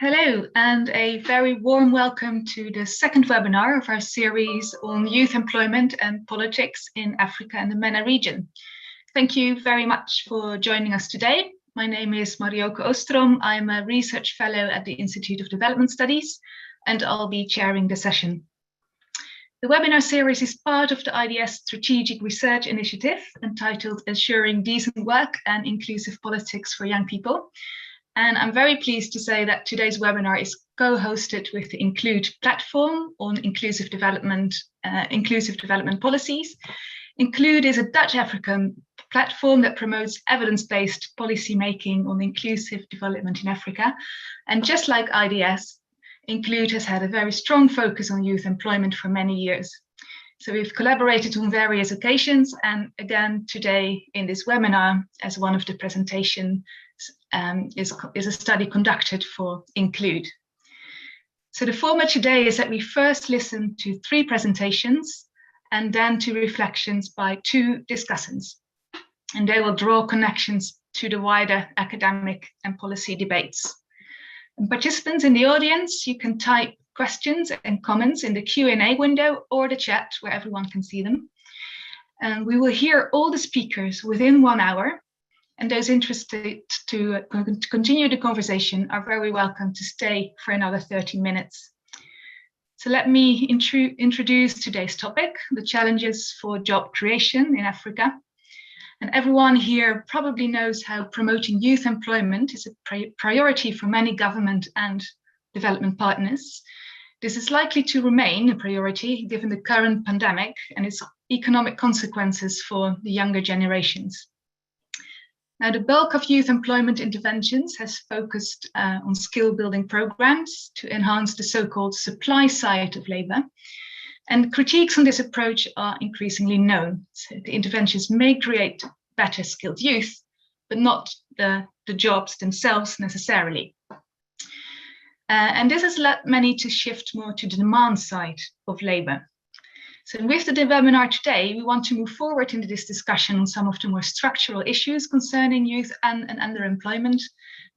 Hello, and a very warm welcome to the second webinar of our series on youth employment and politics in Africa and the MENA region. Thank you very much for joining us today. My name is Marioke Oostrom. I'm a research fellow at the Institute of Development Studies, and I'll be chairing the session. The webinar series is part of the IDS Strategic Research Initiative entitled Ensuring Decent Work and Inclusive Politics for Young People. And I'm very pleased to say that today's webinar is co-hosted with the Include platform on inclusive development policies. Include is a Dutch African platform that promotes evidence-based policy making on inclusive development in Africa. And just like IDS, Include has had a very strong focus on youth employment for many years. So we've collaborated on various occasions, and again today in this webinar as one of the presentations is a study conducted for Include. So the format today is that we first listen to 3 presentations and then to reflections by 2 discussants. And they will draw connections to the wider academic and policy debates. And participants in the audience, you can type questions and comments in the Q&A window or the chat where everyone can see them. And we will hear all the speakers within 1 hour. And those interested to continue the conversation are very welcome to stay for another 30 minutes. So let me introduce today's topic, the challenges for job creation in Africa. And everyone here probably knows how promoting youth employment is a priority for many government and development partners. This is likely to remain a priority given the current pandemic and its economic consequences for the younger generations. Now, the bulk of youth employment interventions has focused on skill building programs to enhance the so-called supply side of labor. And critiques on this approach are increasingly known. So the interventions may create better skilled youth, but not the jobs themselves necessarily. And this has led many to shift more to the demand side of labor. So with the webinar today, we want to move forward into this discussion on some of the more structural issues concerning youth and underemployment,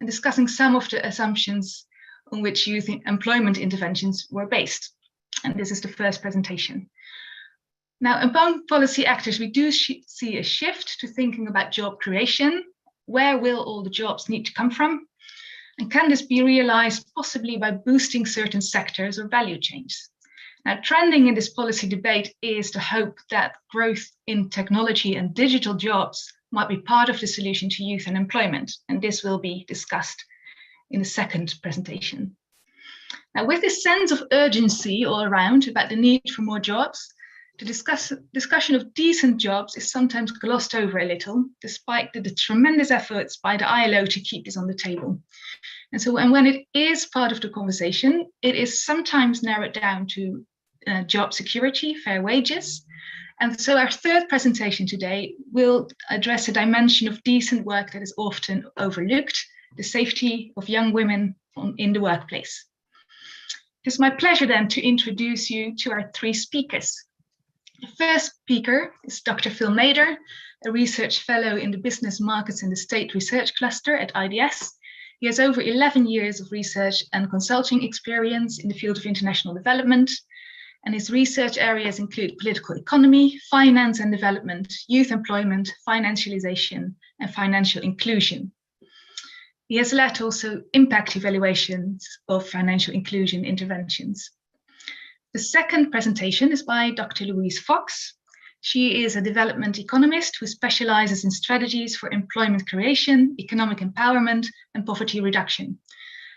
and discussing some of the assumptions on which youth employment interventions were based. And this is the first presentation. Now, among policy actors, we do see a shift to thinking about job creation. Where will all the jobs need to come from? And can this be realized possibly by boosting certain sectors or value chains? Now, trending in this policy debate is the hope that growth in technology and digital jobs might be part of the solution to youth unemployment, and this will be discussed in the second presentation. Now, with this sense of urgency all around about the need for more jobs, the discussion of decent jobs is sometimes glossed over a little, despite the tremendous efforts by the ILO to keep this on the table. And when it is part of the conversation, it is sometimes narrowed down to job security, fair wages. And so our third presentation today will address a dimension of decent work that is often overlooked, the safety of young women in the workplace. It's my pleasure then to introduce you to our 3 speakers. The first speaker is Dr. Phil Mader, a research fellow in the Business Markets and the State Research Cluster at IDS. He has over 11 years of research and consulting experience in the field of international development, and his research areas include political economy, finance and development, youth employment, financialization, and financial inclusion. He has led also impact evaluations of financial inclusion interventions. The second presentation is by Dr. Louise Fox. She is a development economist who specializes in strategies for employment creation, economic empowerment, and poverty reduction.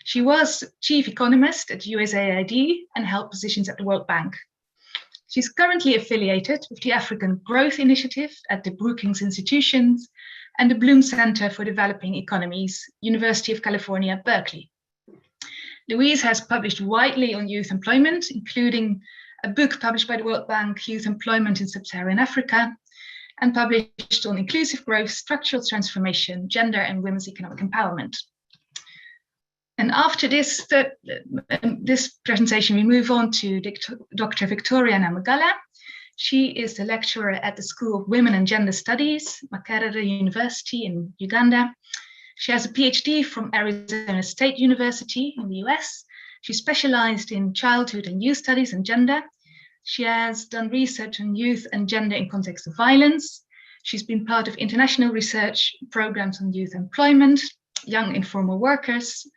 She was chief economist at USAID and held positions at the World Bank. She's currently affiliated with the African Growth Initiative at the Brookings Institutions and the Bloom Center for Developing Economies, University of California, Berkeley. Louise has published widely on youth employment, including a book published by the World Bank, Youth Employment in Sub-Saharan Africa, and published on inclusive growth, structural transformation, gender and women's economic empowerment. And after this presentation, we move on to Dr. Victoria Namagala. She is the lecturer at the School of Women and Gender Studies, Makerere University in Uganda. She has a PhD from Arizona State University in the US. She specialized in childhood and youth studies and gender. She has done research on youth and gender in context of violence. She's been part of international research programs on youth employment, young informal workers,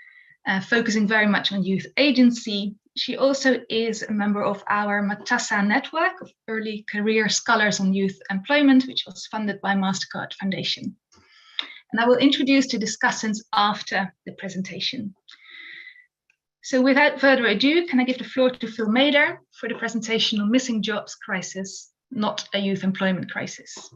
focusing very much on youth agency. She also is a member of our Matassa network of early career scholars on youth employment, which was funded by MasterCard Foundation. And I will introduce the discussants after the presentation. So without further ado, can I give the floor to Phil Mader for the presentation on missing jobs crisis, not a youth employment crisis.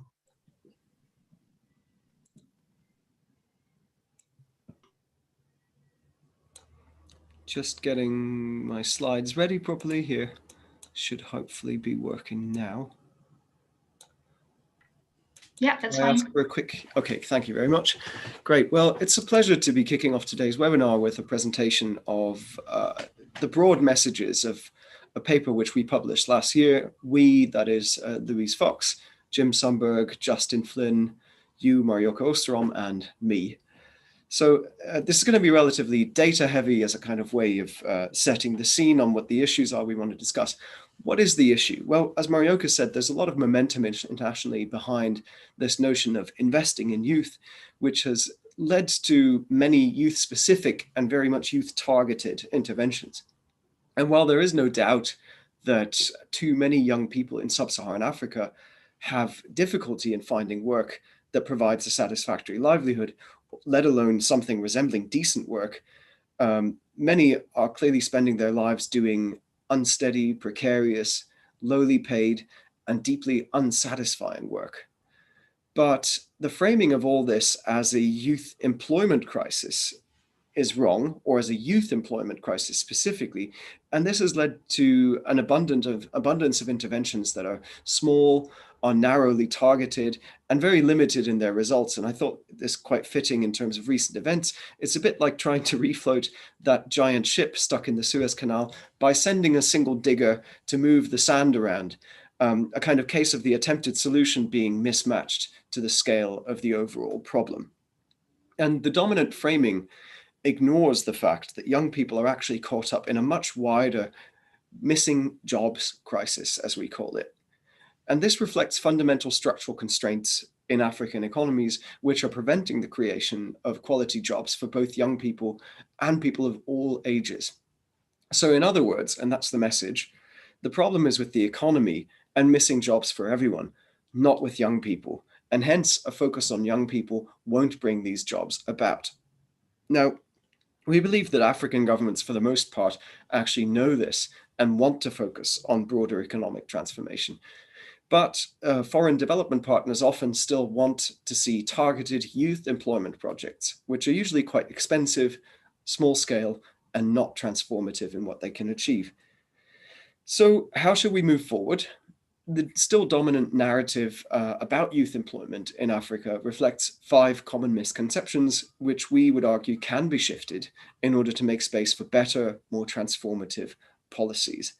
Just getting my slides ready properly here. Should hopefully be working now. Yeah, that's fine. Ask for a quick, okay, thank you very much. Great. Well, it's a pleasure to be kicking off today's webinar with a presentation of the broad messages of a paper which we published last year. We, that is Louise Fox, Jim Sundberg, Justin Flynn, you, Marioka Osterom, and me. So this is going to be relatively data heavy as a kind of way of setting the scene on what the issues are we want to discuss. What is the issue? Well, as Marioka said, there's a lot of momentum internationally behind this notion of investing in youth, which has led to many youth-specific and very much youth-targeted interventions. And while there is no doubt that too many young people in sub-Saharan Africa have difficulty in finding work that provides a satisfactory livelihood, let alone something resembling decent work, many are clearly spending their lives doing unsteady, precarious, lowly paid, and deeply unsatisfying work. But the framing of all this as a youth employment crisis is wrong, or as a youth employment crisis specifically. And this has led to an abundance of interventions that are small, are narrowly targeted, and very limited in their results. And I thought this quite fitting in terms of recent events. It's a bit like trying to refloat that giant ship stuck in the Suez Canal by sending a single digger to move the sand around, a kind of case of the attempted solution being mismatched to the scale of the overall problem. And the dominant framing ignores the fact that young people are actually caught up in a much wider missing jobs crisis, as we call it. And this reflects fundamental structural constraints in African economies, which are preventing the creation of quality jobs for both young people and people of all ages. So in other words, and that's the message, the problem is with the economy and missing jobs for everyone, not with young people. And hence a focus on young people won't bring these jobs about. Now, we believe that African governments, for the most part, actually know this and want to focus on broader economic transformation. But foreign development partners often still want to see targeted youth employment projects, which are usually quite expensive, small scale, and not transformative in what they can achieve. So how should we move forward? The still dominant narrative about youth employment in Africa reflects 5 common misconceptions, which we would argue can be shifted in order to make space for better, more transformative policies.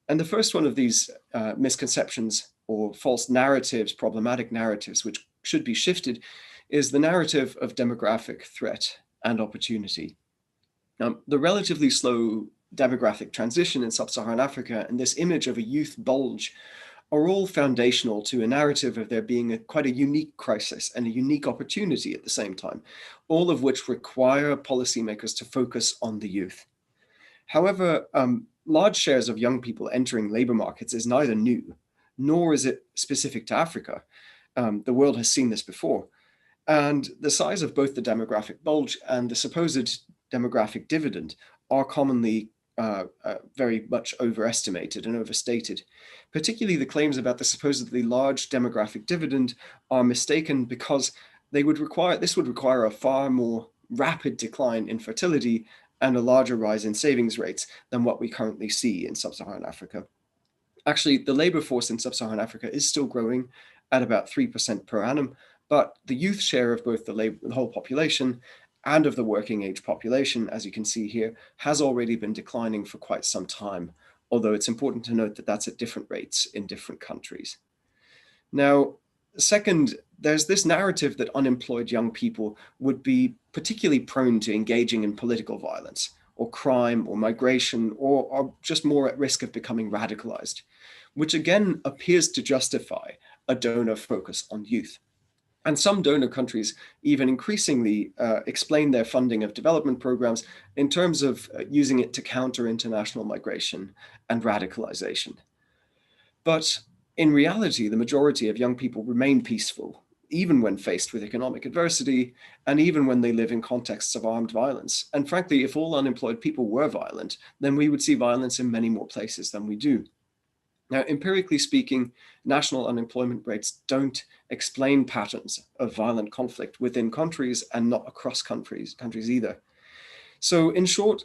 And the first one of these misconceptions or false narratives, problematic narratives, which should be shifted, is the narrative of demographic threat and opportunity. The relatively slow demographic transition in sub-Saharan Africa and this image of a youth bulge are all foundational to a narrative of there being quite a unique crisis and a unique opportunity at the same time, all of which require policymakers to focus on the youth. However, large shares of young people entering labor markets is neither new, nor is it specific to Africa. The world has seen this before. And the size of both the demographic bulge and the supposed demographic dividend are commonly very much overestimated and overstated. Particularly the claims about the supposedly large demographic dividend are mistaken because this would require a far more rapid decline in fertility and a larger rise in savings rates than what we currently see in sub-Saharan Africa. Actually, the labor force in sub-Saharan Africa is still growing at about 3% per annum, but the youth share of both the whole population and of the working age population, as you can see here, has already been declining for quite some time, although it's important to note that that's at different rates in different countries. Now, the second there's this narrative that unemployed young people would be particularly prone to engaging in political violence or crime or migration, or are just more at risk of becoming radicalized, which again appears to justify a donor focus on youth. And some donor countries even increasingly explain their funding of development programs in terms of using it to counter international migration and radicalization. But in reality, the majority of young people remain peaceful, even when faced with economic adversity, and even when they live in contexts of armed violence. And frankly, if all unemployed people were violent, then we would see violence in many more places than we do. Now, empirically speaking, national unemployment rates don't explain patterns of violent conflict within countries and not across countries either. So in short,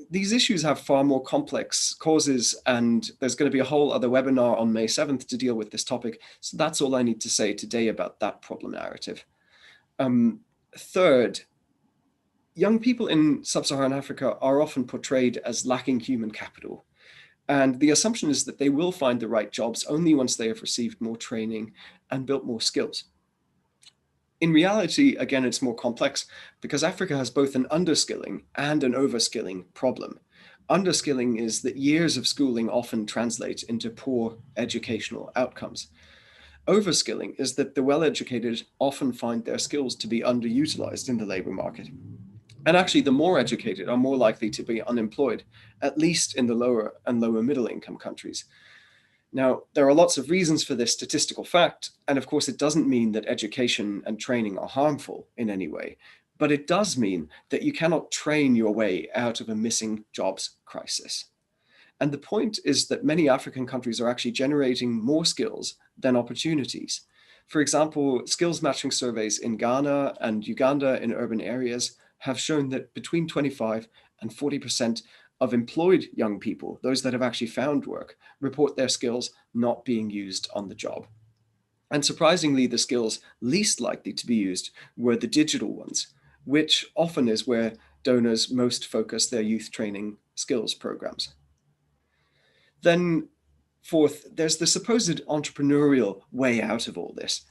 these issues have far more complex causes, and there's going to be a whole other webinar on May 7th to deal with this topic. So that's all I need to say today about that problem narrative. Third, young people in sub-Saharan Africa are often portrayed as lacking human capital. And the assumption is that they will find the right jobs only once they have received more training and built more skills. In reality, again, it's more complex because Africa has both an underskilling and an overskilling problem. Underskilling is that years of schooling often translate into poor educational outcomes. Overskilling is that the well-educated often find their skills to be underutilized in the labor market. And actually, the more educated are more likely to be unemployed, at least in the lower and lower middle income countries. Now, there are lots of reasons for this statistical fact, and of course, it doesn't mean that education and training are harmful in any way, but it does mean that you cannot train your way out of a missing jobs crisis. And the point is that many African countries are actually generating more skills than opportunities. For example, skills matching surveys in Ghana and Uganda in urban areas have shown that between 25 and 40% of employed young people, those that have actually found work, report their skills not being used on the job. And surprisingly, the skills least likely to be used were the digital ones, which often is where donors most focus their youth training skills programs. Then fourth, there's the supposed entrepreneurial way out of all this.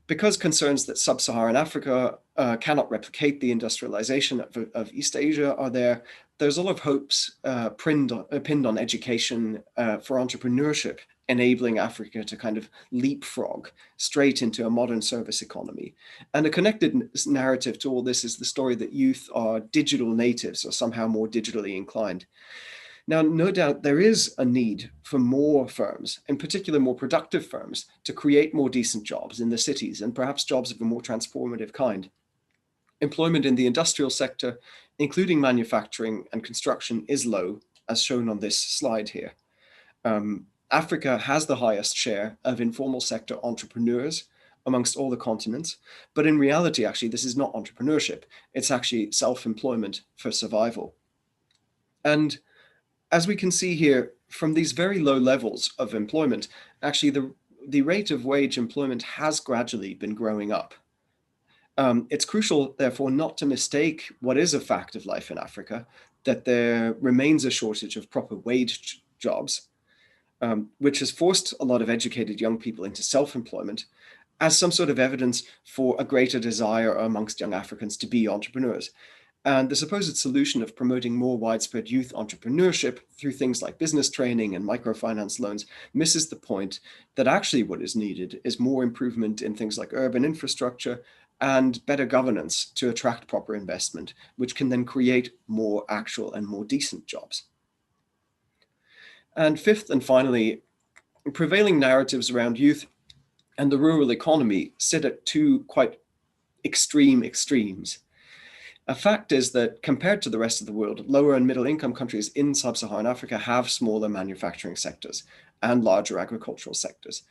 Because concerns that sub-Saharan Africa cannot replicate the industrialization of East Asia are there, there's a lot of hopes pinned on education for entrepreneurship, enabling Africa to kind of leapfrog straight into a modern service economy. And a connected narrative to all this is the story that youth are digital natives or somehow more digitally inclined. Now, no doubt there is a need for more firms, in particular more productive firms, to create more decent jobs in the cities and perhaps jobs of a more transformative kind. Employment in the industrial sector, including manufacturing and construction, is low, as shown on this slide here. Africa has the highest share of informal sector entrepreneurs amongst all the continents, but in reality, actually, this is not entrepreneurship. It's actually self-employment for survival. And as we can see here, from these very low levels of employment, actually the rate of wage employment has gradually been growing up. It's crucial, therefore, not to mistake what is a fact of life in Africa, that there remains a shortage of proper wage jobs, which has forced a lot of educated young people into self-employment as some sort of evidence for a greater desire amongst young Africans to be entrepreneurs. And the supposed solution of promoting more widespread youth entrepreneurship through things like business training and microfinance loans misses the point that actually what is needed is more improvement in things like urban infrastructure and better governance to attract proper investment, which can then create more actual and more decent jobs. And fifth and finally, prevailing narratives around youth and the rural economy sit at two quite extremes. A fact is that compared to the rest of the world, lower and middle income countries in sub-Saharan Africa have smaller manufacturing sectors and larger agricultural sectors.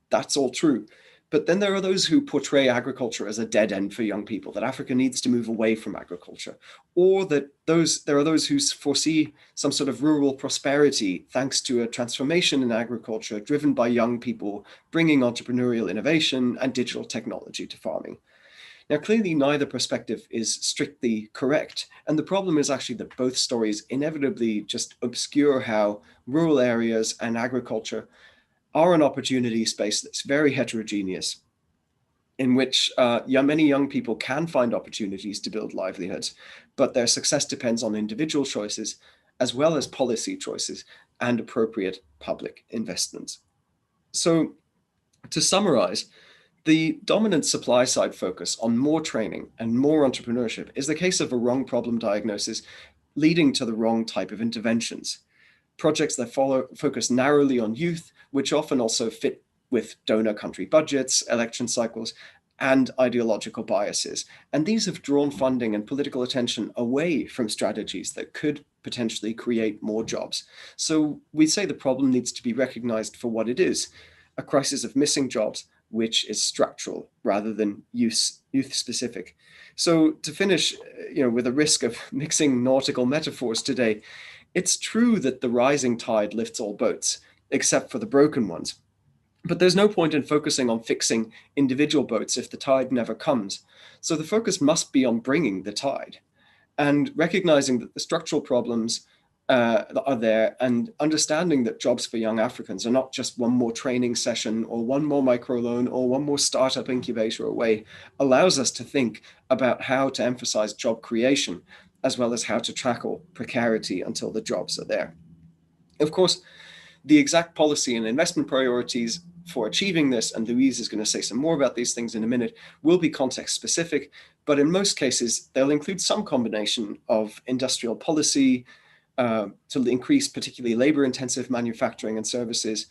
That's all true. But then there are those who portray agriculture as a dead end for young people, that Africa needs to move away from agriculture, or that there are those who foresee some sort of rural prosperity thanks to a transformation in agriculture driven by young people bringing entrepreneurial innovation and digital technology to farming. Now, clearly, neither perspective is strictly correct. And the problem is actually that both stories inevitably just obscure how rural areas and agriculture are an opportunity space that's very heterogeneous in which many young people can find opportunities to build livelihoods, but their success depends on individual choices as well as policy choices and appropriate public investments. So to summarize, the dominant supply side focus on more training and more entrepreneurship is the case of a wrong problem diagnosis leading to the wrong type of interventions. Projects that focus narrowly on youth, which often also fit with donor country budgets, election cycles, and ideological biases. And these have drawn funding and political attention away from strategies that could potentially create more jobs. So we say the problem needs to be recognized for what it is, a crisis of missing jobs, which is structural rather than youth specific. So to finish, with a risk of mixing nautical metaphors today, it's true that the rising tide lifts all boats, except for the broken ones. But there's no point in focusing on fixing individual boats if the tide never comes. So the focus must be on bringing the tide and recognizing that the structural problems are there, and understanding that jobs for young Africans are not just one more training session or one more microloan or one more startup incubator away, allows us to think about how to emphasize job creation as well as how to tackle precarity until the jobs are there. Of course, the exact policy and investment priorities for achieving this, and Louise is going to say some more about these things in a minute, will be context specific, but in most cases, they'll include some combination of industrial policy, to increase particularly labor-intensive manufacturing and services,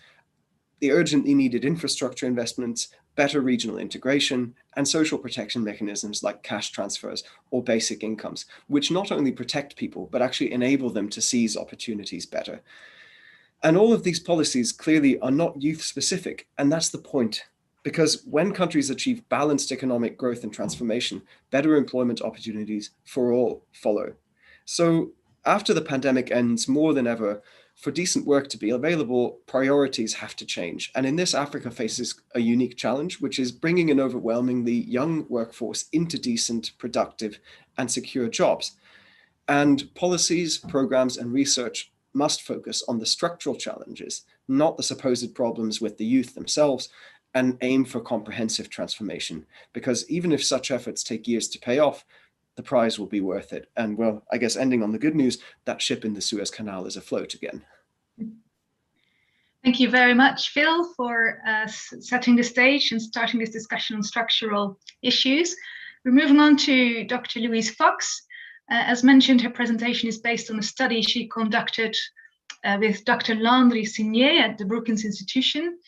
the urgently needed infrastructure investments, better regional integration, and social protection mechanisms like cash transfers or basic incomes, which not only protect people, but actually enable them to seize opportunities better. And all of these policies clearly are not youth-specific, and that's the point. Because when countries achieve balanced economic growth and transformation, better employment opportunities for all follow. So after the pandemic ends, more than ever, for decent work to be available, priorities have to change. And in this, Africa faces a unique challenge, which is bringing an overwhelmingly young workforce into decent, productive, and secure jobs. And policies, programs, and research must focus on the structural challenges, not the supposed problems with the youth themselves, and aim for comprehensive transformation. Because even if such efforts take years to pay off, the prize will be worth it. And well, I guess ending on the good news, that ship in the Suez Canal is afloat again. Thank you very much, Phil, for setting the stage and starting this discussion on structural issues. We're moving on to Dr. Louise Fox. As mentioned, her presentation is based on a study she conducted with Dr. Landry Signé at the Brookings Institution.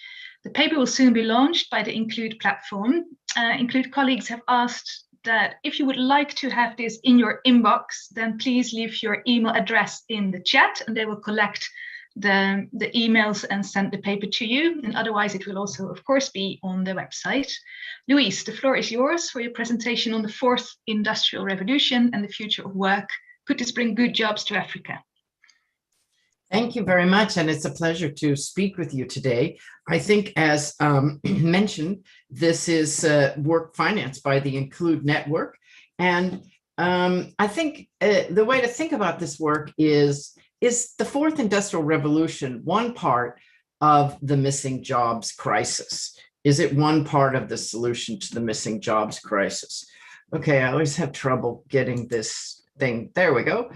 The paper will soon be launched by the Include platform. Include colleagues have asked that if you would like to have this in your inbox, then please leave your email address in the chat and they will collect the emails and send the paper to you. And otherwise it will also, of course, be on the website. Louise, the floor is yours for your presentation on the fourth industrial revolution and the future of work. Could this bring good jobs to Africa? Thank you very much, and it's a pleasure to speak with you today. I think, as mentioned, this is work financed by the Include Network, and I think the way to think about this work is the fourth industrial revolution one part of the missing jobs crisis? Is it one part of the solution to the missing jobs crisis? Okay, I always have trouble getting this thing. There we go.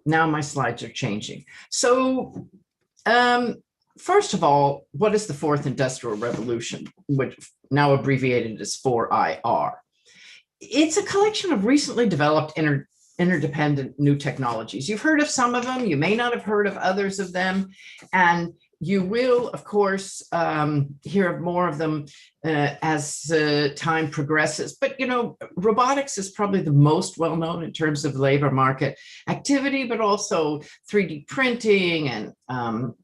Now my slides are changing. So first of all, what is the fourth industrial revolution, which now abbreviated as 4IR? It's a collection of recently developed interdependent new technologies. You've heard of some of them, you may not have heard of others of them, and you will, of course, hear more of them as time progresses. But, robotics is probably the most well-known in terms of labor market activity, but also 3D printing and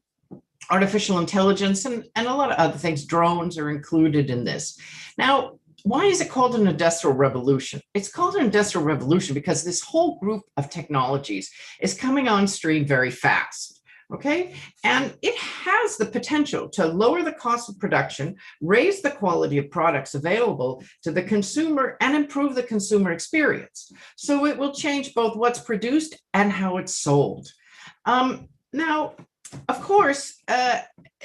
artificial intelligence and a lot of other things. Drones are included in this. Now, why is it called an industrial revolution? It's called an industrial revolution because this whole group of technologies is coming on stream very fast. Okay, and it has the potential to lower the cost of production, raise the quality of products available to the consumer, and improve the consumer experience. So it will change both what's produced and how it's sold. Now, Of course,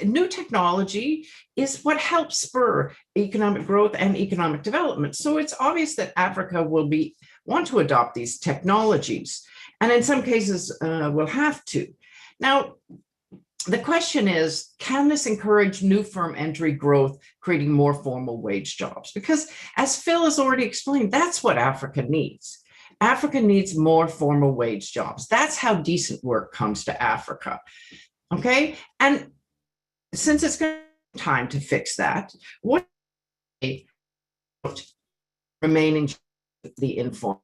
new technology is what helps spur economic growth and economic development. So it's obvious that Africa will want to adopt these technologies, and in some cases will have to. Now, the question is, can this encourage new firm entry growth, creating more formal wage jobs? Because as Phil has already explained, that's what Africa needs. Africa needs more formal wage jobs. That's how decent work comes to Africa. Okay, and since it's going to take time to fix that, what remaining the informal?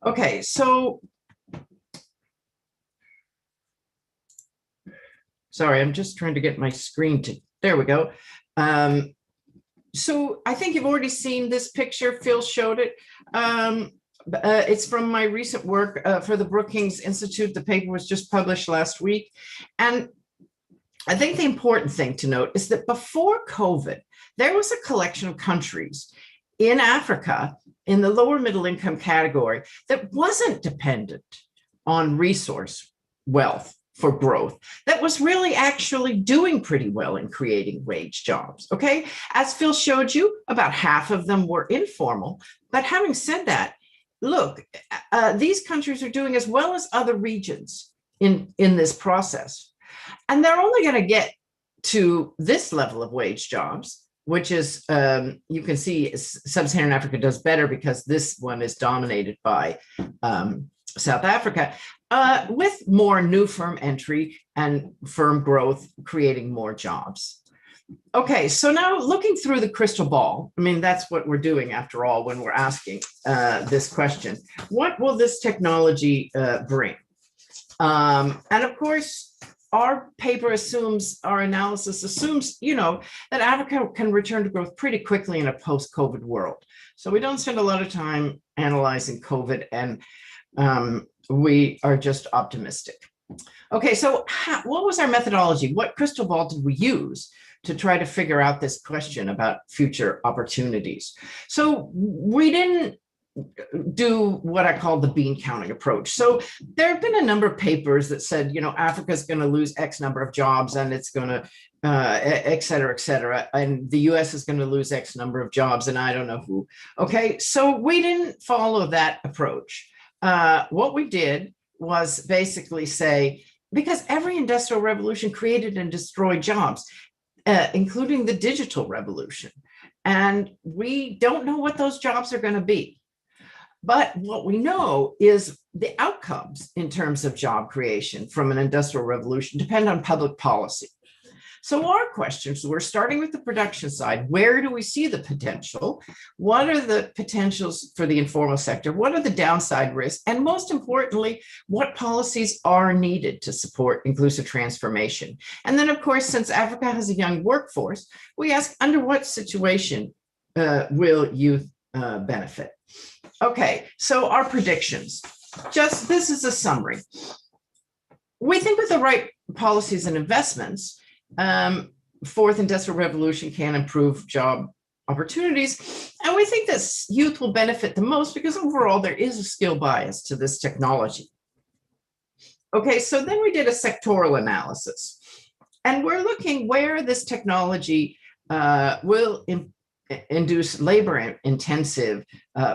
Okay, so sorry, I'm just trying to get my screen to, there we go. So I think you've already seen this picture. Phil showed it. It's from my recent work for the Brookings Institute. The paper was just published last week. And I think the important thing to note is that before COVID, there was a collection of countries in Africa in the lower middle income category that wasn't dependent on resource wealth for growth, that was really actually doing pretty well in creating wage jobs. Okay, as Phil showed you, about half of them were informal. But having said that, look, these countries are doing as well as other regions in this process. And they're only going to get to this level of wage jobs, which is, you can see Sub-Saharan Africa does better because this one is dominated by South Africa, with more new firm entry and firm growth, creating more jobs. Okay, so now looking through the crystal ball, I mean, that's what we're doing after all when we're asking this question. What will this technology bring? And of course, our paper assumes, our analysis assumes, that Africa can return to growth pretty quickly in a post-COVID world. So we don't spend a lot of time analyzing COVID, and we are just optimistic. Okay, so what was our methodology? What crystal ball did we use to try to figure out this question about future opportunities? So we didn't do what I call the bean counting approach. So there have been a number of papers that said, Africa's going to lose X number of jobs and it's going to, et cetera, and the US is going to lose X number of jobs and I don't know who. Okay, so we didn't follow that approach. What we did was basically say, because every industrial revolution created and destroyed jobs, including the digital revolution, and we don't know what those jobs are going to be. But what we know is the outcomes in terms of job creation from an industrial revolution depend on public policy. So our questions, we're starting with the production side. Where do we see the potential? What are the potentials for the informal sector? What are the downside risks? And most importantly, what policies are needed to support inclusive transformation? And then, of course, since Africa has a young workforce, we ask, under what situation will youth benefit? Okay, so our predictions. Just this is a summary. We think with the right policies and investments, fourth industrial revolution can improve job opportunities. And we think that youth will benefit the most because overall there is a skill bias to this technology. Okay, so then we did a sectoral analysis. And we're looking where this technology will induce labor-intensive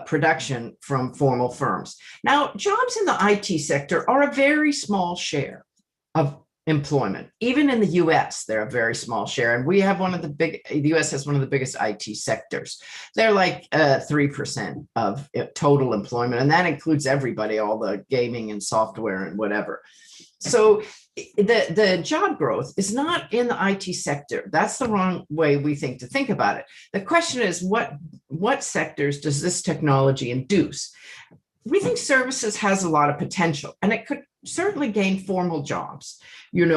production from formal firms. Now, jobs in the IT sector are a very small share of employment. Even in the US, they're a very small share. And we have the US has one of the biggest IT sectors. They're like 3% of total employment. And that includes everybody, all the gaming and software and whatever. So the job growth is not in the IT sector. That's the wrong way we think to think about it. The question is, what sectors does this technology induce? We think services has a lot of potential, and it could certainly gain formal jobs, and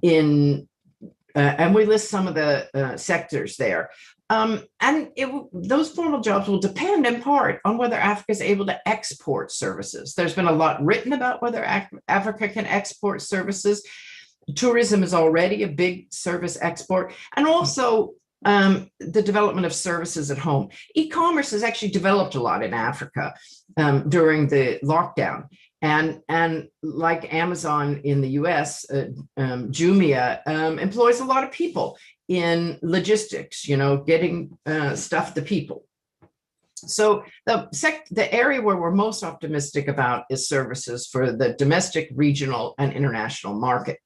we list some of the sectors there. Those formal jobs will depend in part on whether Africa is able to export services. There's been a lot written about whether Africa can export services. Tourism is already a big service export, and also the development of services at home. E-commerce has actually developed a lot in Africa during the lockdown. And like Amazon in the US, Jumia employs a lot of people in logistics, getting stuff to people. So the area where we're most optimistic about is services for the domestic, regional, and international market.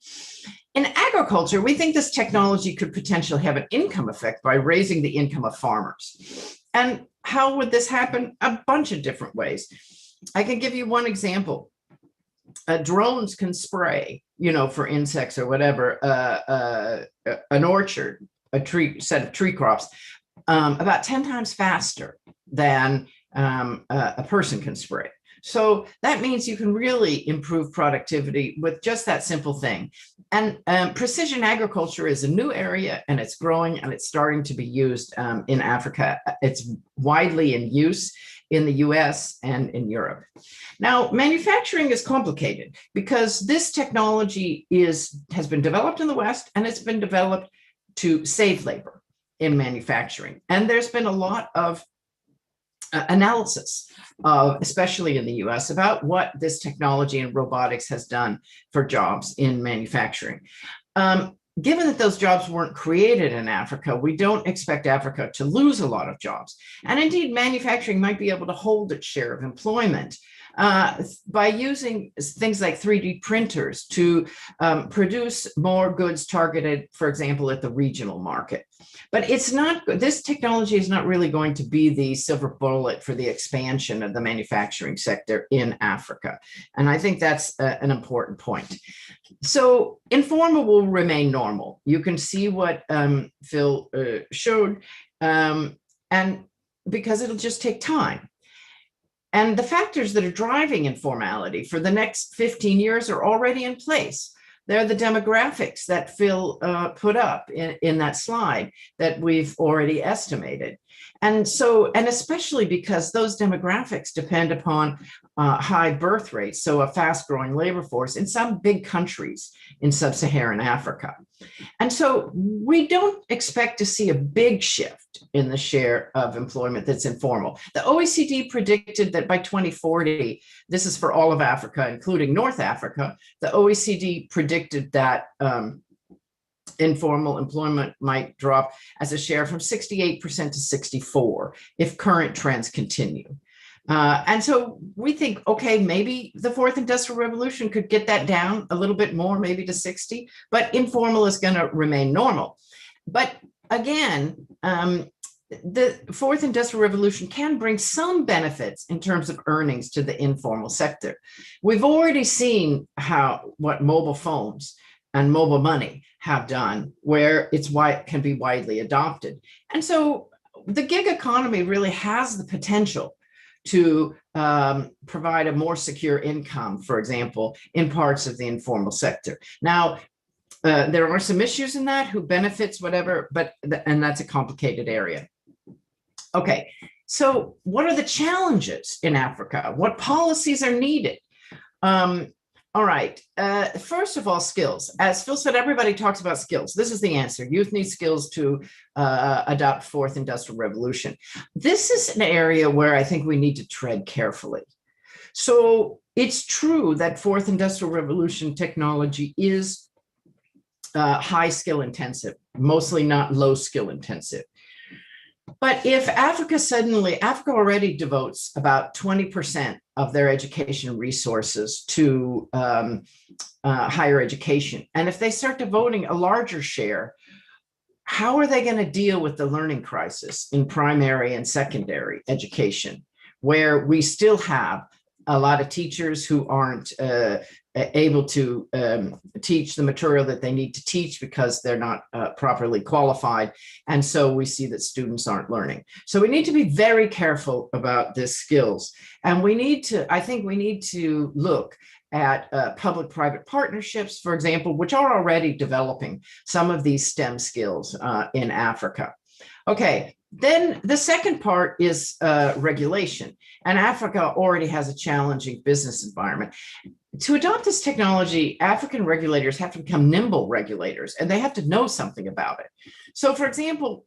In agriculture, we think this technology could potentially have an income effect by raising the income of farmers. And how would this happen? A bunch of different ways. I can give you one example. Drones can spray, for insects or whatever, an orchard, set of tree crops, about 10 times faster than a person can spray. So that means you can really improve productivity with just that simple thing. And precision agriculture is a new area, and it's growing, and it's starting to be used in Africa. It's widely in use in the US and in Europe. Now, manufacturing is complicated because this technology has been developed in the West, and it's been developed to save labor in manufacturing. And there's been a lot of analysis, especially in the US, about what this technology and robotics has done for jobs in manufacturing. Given that those jobs weren't created in Africa, we don't expect Africa to lose a lot of jobs. And indeed, manufacturing might be able to hold its share of employment by using things like 3D printers to produce more goods targeted, for example, at the regional market. But this technology is not really going to be the silver bullet for the expansion of the manufacturing sector in Africa. And I think that's an important point. So informal will remain normal. You can see what Phil showed, and because it'll just take time. And the factors that are driving informality for the next 15 years are already in place. They're the demographics that Phil put up in that slide that we've already estimated. And especially because those demographics depend upon high birth rates, so a fast growing labor force in some big countries in sub-Saharan Africa. And so we don't expect to see a big shift in the share of employment that's informal. The OECD predicted that by 2040, this is for all of Africa, including North Africa, the OECD predicted that informal employment might drop as a share from 68% to 64% if current trends continue. And so we think, okay, maybe the fourth industrial revolution could get that down a little bit more, maybe to 60, but informal is going to remain normal. But again, the fourth industrial revolution can bring some benefits in terms of earnings to the informal sector. We've already seen what mobile phones and mobile money have done, where it can be widely adopted. And so the gig economy really has the potential to provide a more secure income, for example, in parts of the informal sector. Now, there are some issues in that, who benefits, whatever, and that's a complicated area. Okay, so what are the challenges in Africa? What policies are needed? All right, first of all, skills. As Phil said, everybody talks about skills. This is the answer. Youth need skills to adopt fourth industrial revolution. This is an area where I think we need to tread carefully. So it's true that fourth industrial revolution technology is high skill intensive, mostly not low skill intensive. But if Africa already devotes about 20% of their education resources to higher education. And if they start devoting a larger share, how are they going to deal with the learning crisis in primary and secondary education, where we still have a lot of teachers who aren't able to teach the material that they need to teach because they're not properly qualified. And so we see that students aren't learning. So we need to be very careful about these skills. And I think we need to look at public-private partnerships, for example, which are already developing some of these STEM skills in Africa. Okay, then the second part is regulation. And Africa already has a challenging business environment. To adopt this technology, African regulators have to become nimble regulators, and they have to know something about it. So, for example,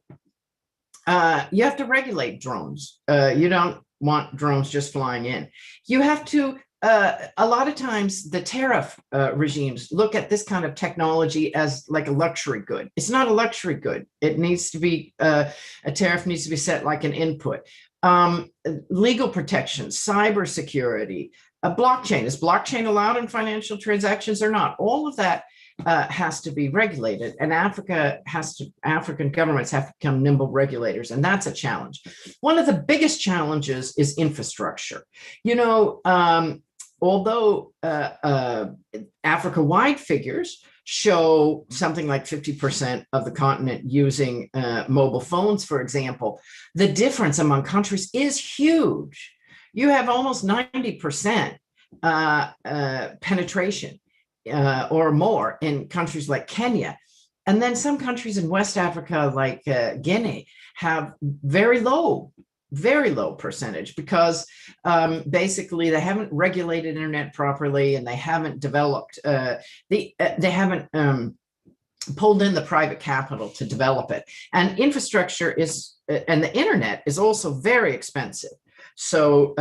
you have to regulate drones. You don't want drones just flying in. You have to a lot of times the tariff regimes look at this kind of technology as like a luxury good. It's not a luxury good. It needs to be, a tariff needs to be set like an input. Legal protections, cybersecurity, blockchain. Is blockchain allowed in financial transactions or not? All of that has to be regulated, and African governments have to become nimble regulators, and that's a challenge. One of the biggest challenges is infrastructure. You know, although Africa-wide figures show something like 50% of the continent using mobile phones, for example, the difference among countries is huge. You have almost 90% penetration or more in countries like Kenya. And then some countries in West Africa, like Guinea, have very low percentage because basically they haven't regulated internet properly, and they haven't developed, they haven't pulled in the private capital to develop it. And infrastructure is, and the internet is also very expensive. So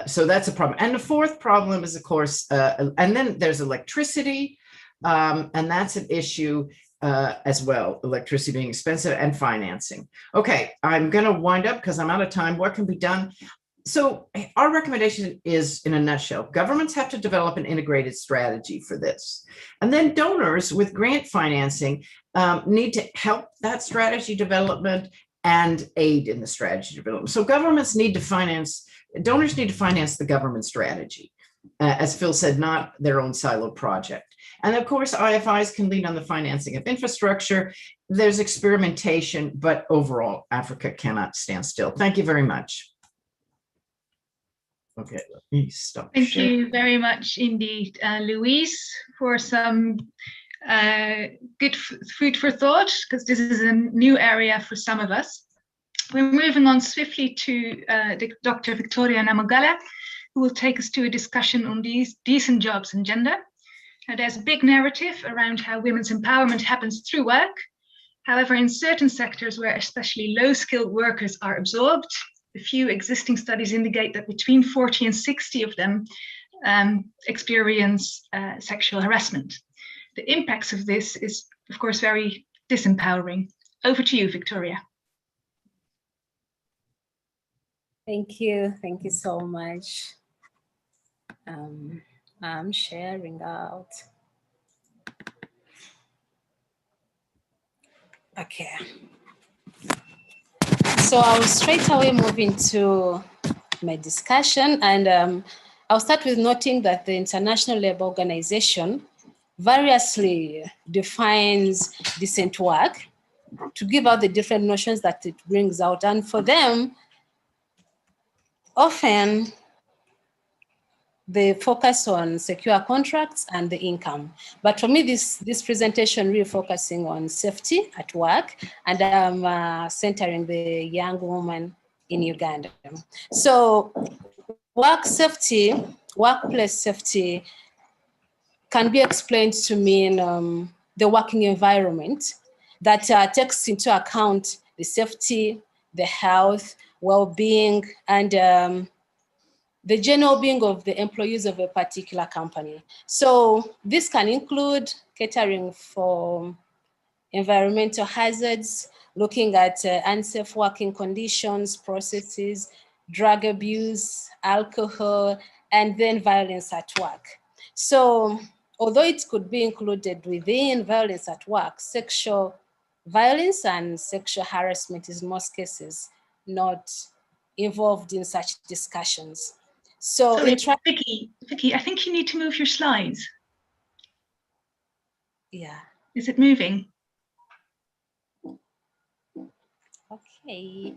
so that's a problem. And the fourth problem is, of course, and then there's electricity, and that's an issue as well, electricity being expensive, and financing. Okay, I'm going to wind up because I'm out of time. What can be done? So our recommendation is, in a nutshell, governments have to develop an integrated strategy for this. And then donors with grant financing need to help that strategy development and aid in the strategy development. So governments need to finance, donors need to finance the government strategy. As Phil said, not their own siloed project. And of course, IFIs can lead on the financing of infrastructure. There's experimentation, but overall, Africa cannot stand still. Thank you very much. Okay, let me stop. Thank you very much indeed, Louise, for some good food for thought, because this is a new area for some of us. We're moving on swiftly to Dr. Victoria Namagala, who will take us to a discussion on these decent jobs and gender. Now, there's a big narrative around how women's empowerment happens through work. However, in certain sectors where especially low-skilled workers are absorbed, a few existing studies indicate that between 40 and 60 of them experience sexual harassment. The impacts of this is, of course, very disempowering. Over to you, Victoria. Thank you so much. I'm sharing out. Okay. So I'll straight away move into my discussion, and I'll start with noting that the International Labour Organization variously defines decent work to give out the different notions that it brings out. And for them, often they focus on secure contracts and the income. But for me, this presentation really focusing on safety at work, and I'm centering the young woman in Uganda. So work safety, workplace safety can be explained to mean the working environment that takes into account the safety, the health, well-being, and the general being of the employees of a particular company. So this can include catering for environmental hazards, looking at unsafe working conditions, processes, drug abuse, alcohol, and then violence at work. So although it could be included within violence at work, sexual violence and sexual harassment is in most cases not involved in such discussions. So Vicky, I think you need to move your slides. Yeah. Is it moving? Okay.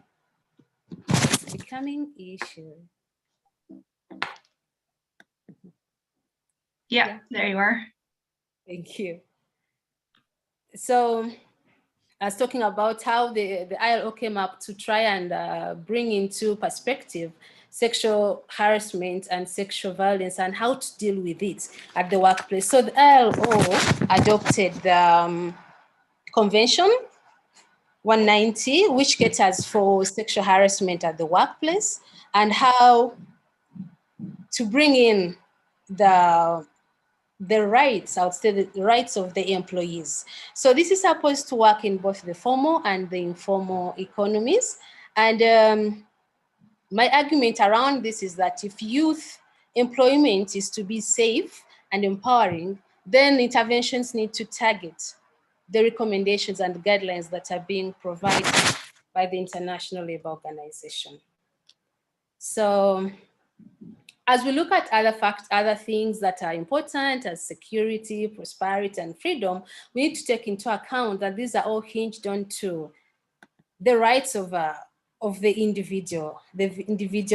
It's becoming issue. Yeah, there you are. Thank you. So I was talking about how the ILO came up to try and bring into perspective sexual harassment and sexual violence and how to deal with it at the workplace. So the ILO adopted the Convention 190, which caters for sexual harassment at the workplace, and how to bring in the rights, I would say the rights of the employees. So this is supposed to work in both the formal and the informal economies. And my argument around this is that if youth employment is to be safe and empowering, then interventions need to target the recommendations and guidelines that are being provided by the International Labour Organization. So as we look at other things that are important as security, prosperity, and freedom, we need to take into account that these are all hinged onto the rights of the individual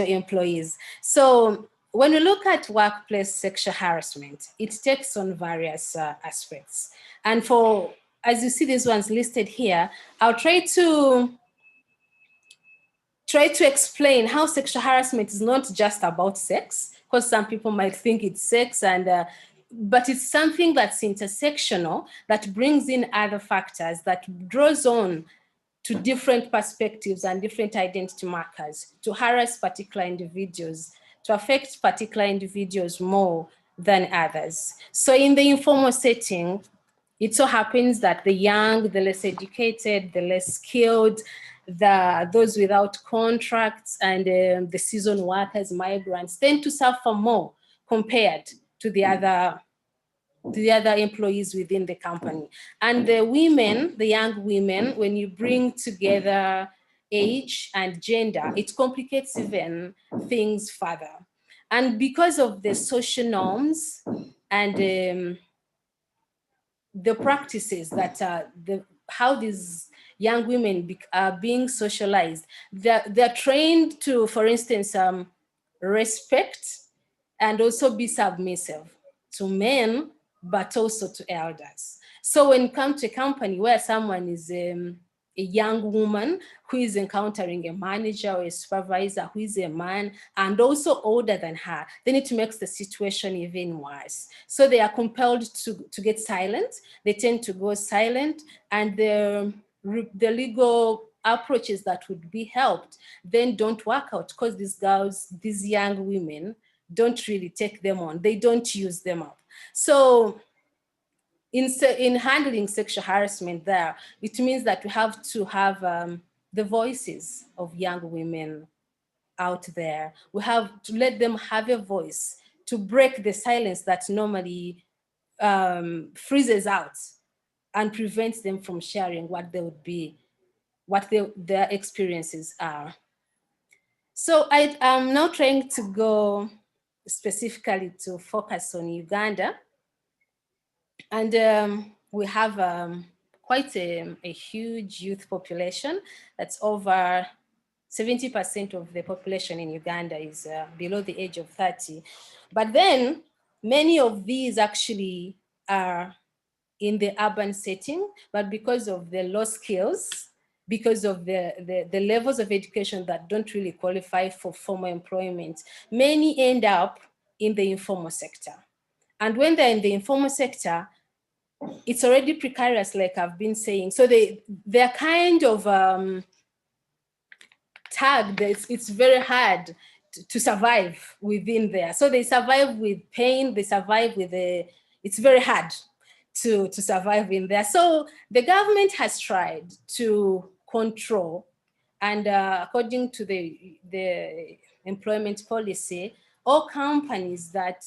employees. So when we look at workplace sexual harassment, it takes on various aspects. And as you see these ones listed here, I'll try to explain how sexual harassment is not just about sex, because some people might think it's sex, but it's something that's intersectional, that brings in other factors, that draws on to different perspectives and different identity markers to harass particular individuals, to affect particular individuals more than others. So in the informal setting, it so happens that the young, the less educated, the less skilled, those without contracts, and the seasoned workers, migrants, tend to suffer more compared to the other employees within the company. And the women, the young women, when you bring together age and gender, it complicates even things further. And because of the social norms and the practices that how these young women are being socialized, they're trained to, for instance, respect and also be submissive to men, but also to elders. So when you come to a company where someone is a young woman who is encountering a manager or a supervisor who is a man and also older than her, then it makes the situation even worse. So they are compelled to get silent. They tend to go silent, and the legal approaches that would be helped then don't work out, because these young women don't really take them on. They don't use them up. So in handling sexual harassment there, it means that we have to have the voices of young women out there. We have to let them have a voice to break the silence that normally freezes out and prevents them from sharing what their experiences are. So I am now trying to go specifically to focus on Uganda. And we have quite a huge youth population. That's over 70% of the population in Uganda is below the age of 30. But then many of these actually are in the urban setting, but because of the low skills, because of the levels of education that don't really qualify for formal employment, many end up in the informal sector. And when they're in the informal sector, it's already precarious, like I've been saying. So they're kind of tagged. It's very hard to survive within there. So they survive with pain. They survive with it's very hard to survive in there. So the government has tried to control, and according to the employment policy, all companies that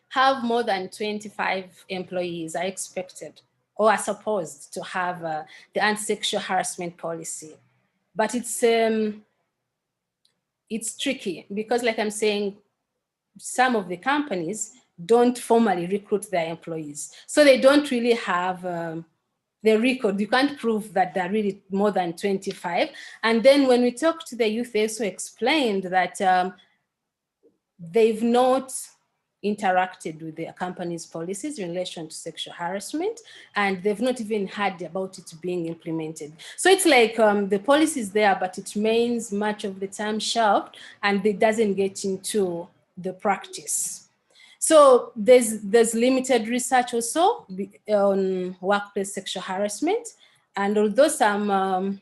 have more than 25 employees are expected or are supposed to have the anti-sexual harassment policy. But it's tricky because, like I'm saying, some of the companies don't formally recruit their employees. So they don't really have the record. You can't prove that they're really more than 25. And then when we talk to the youth, they also explained that they've not interacted with the company's policies in relation to sexual harassment, and they've not even heard about it being implemented. So it's like the policy is there, but it remains much of the time shelved, and it doesn't get into the practice. So there's limited research also on workplace sexual harassment, and although some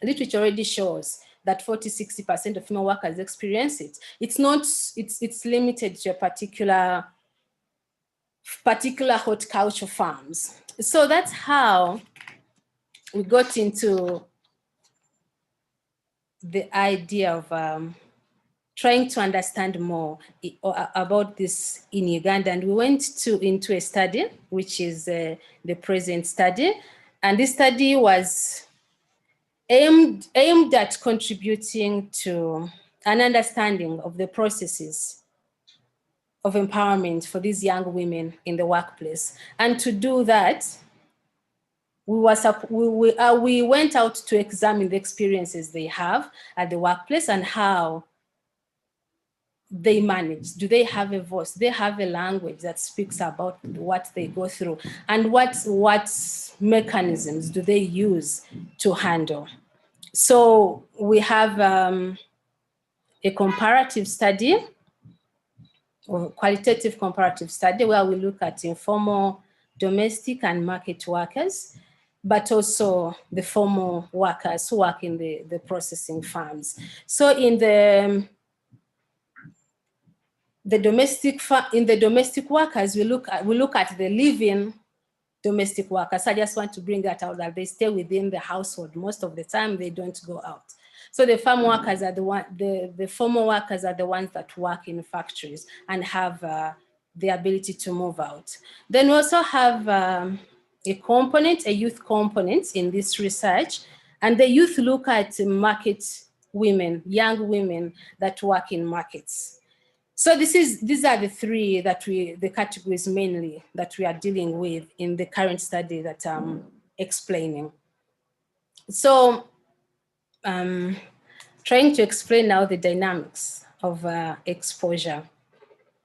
literature already shows that 40–60% of female workers experience it. It's not, it's limited to a particular horticulture farms. So that's how we got into the idea of trying to understand more about this in Uganda. And we went into a study, which is the present study. And this study was aimed at contributing to an understanding of the processes of empowerment for these young women in the workplace. And to do that, we went out to examine the experiences they have at the workplace and how they manage. Do they have a voice? Do they have a language that speaks about what they go through? And what mechanisms do they use to handle? So we have a comparative study, or qualitative comparative study, where we look at informal, domestic, and market workers, but also the formal workers who work in the processing farms. So in the domestic workers, we look at the living domestic workers. I just want to bring that out, that they stay within the household most of the time. They don't go out. So the farm workers are the formal workers are the ones that work in factories and have the ability to move out. Then we also have a youth component in this research, and the youth look at market women, young women that work in markets. So these are the categories mainly that we are dealing with in the current study that I'm explaining. So trying to explain now the dynamics of exposure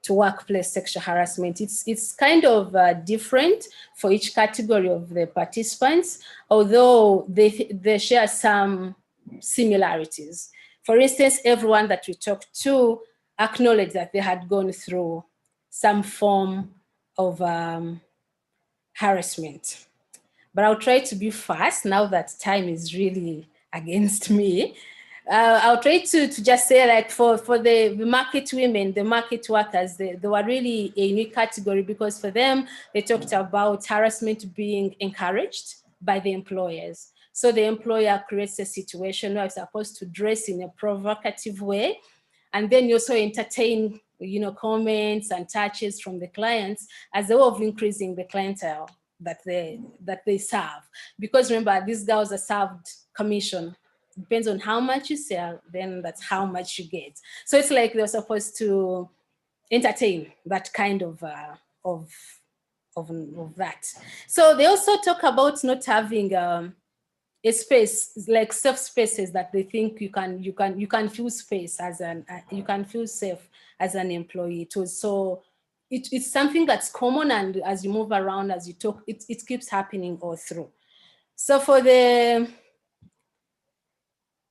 to workplace sexual harassment. It's kind of different for each category of the participants, although they share some similarities. For instance, everyone that we talked to acknowledged that they had gone through some form of harassment. But I'll try to be fast now that time is really against me. I'll try to just say, like, for the market women, the market workers, they were really a unique category, because for them, they talked about harassment being encouraged by the employers. So the employer creates a situation where you're supposed to dress in a provocative way, and then you also entertain, comments and touches from the clients as a way of increasing the clientele that they serve. Because remember, these girls are served commission. Depends on how much you sell, then that's how much you get. So it's like they're supposed to entertain that kind of that. So they also talk about not having a space, like safe spaces that they think you can feel space as you can feel safe as an employee too. So it's something that's common, and as you move around, as you talk, it keeps happening all through. So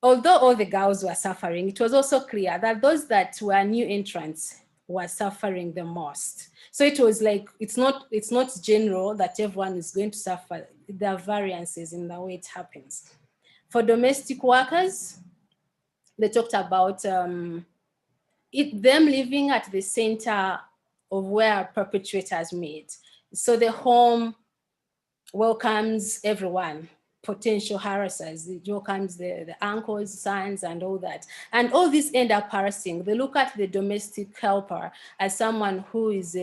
although all the girls were suffering, it was also clear that those that were new entrants were suffering the most. So it was like, it's not general that everyone is going to suffer. There are variances in the way it happens. For domestic workers, they talked about them living at the center of where perpetrators meet. So the home welcomes everyone, potential harassers. It welcomes the uncles, sons, and all that. And all this end up harassing. They look at the domestic helper as someone who is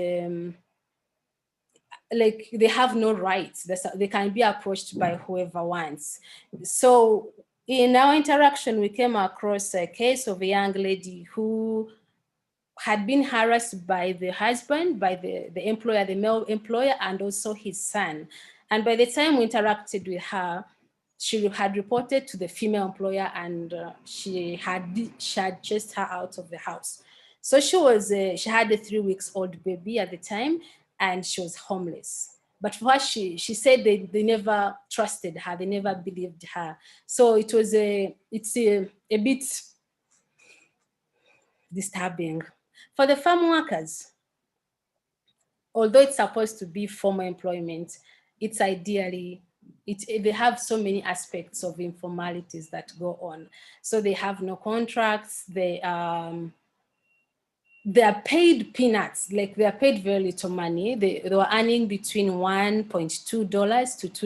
like, they have no rights. They can be approached by whoever wants. So in our interaction, we came across a case of a young lady who had been harassed by the husband, by the employer, the male employer, and also his son. And by the time we interacted with her, she had reported to the female employer, and she had chased her out of the house. So she had a 3-week-old baby at the time, and she was homeless. But for her, she said they never trusted her, they never believed her. So it's a bit disturbing. For the farm workers, although it's supposed to be formal employment, it's ideally they have so many aspects of informalities that go on. So they have no contracts. They are paid peanuts, like they are paid very little money. They were earning between $1.2 to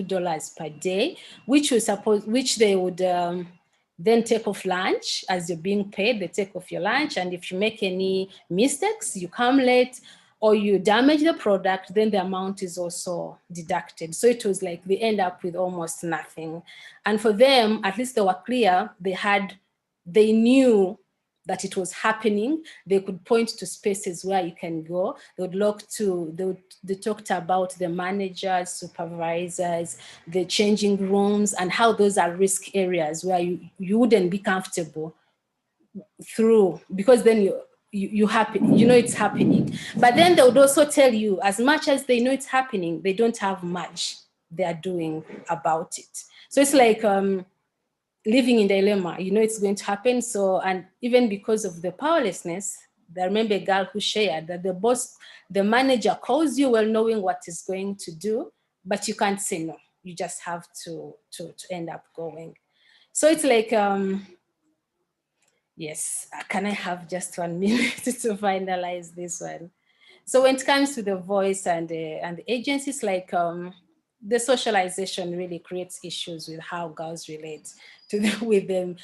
$2 per day, which they would then take off lunch. As you're being paid, they take off your lunch. And if you make any mistakes, you come late or you damage the product, then the amount is also deducted. So it was like they end up with almost nothing. And for them, at least they were clear, they knew that it was happening. They could point to spaces where you can go. They talked about the managers, supervisors, the changing rooms, and how those are risk areas where you wouldn't be comfortable through, because then you happen, you know it's happening. But then they would also tell you, as much as they know it's happening, they don't have much they are doing about it. So it's like living in dilemma, you know it's going to happen. So, and even because of the powerlessness, I remember a girl who shared that the manager calls you well knowing what is going to do, but you can't say no. You just have to end up going. So it's like, yes, can I have just 1 minute to finalize this one? So when it comes to the voice and the agencies, like the socialization really creates issues with how girls relate to with the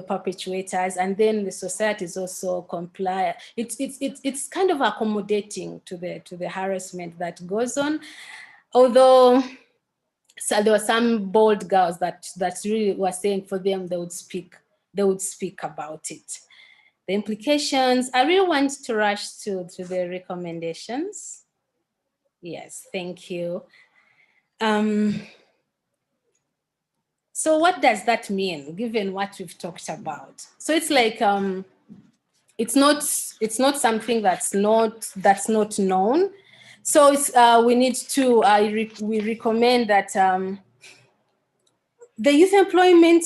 perpetuators, and then the society is also comply. It's kind of accommodating to the harassment that goes on, although. So there were some bold girls that really were saying for them they would speak about it. The implications, I really want to rush to the recommendations. Yes, thank you. So what does that mean, given what we've talked about? So it's like, it's not something that's not known. So it's, we need to, we recommend that the youth employment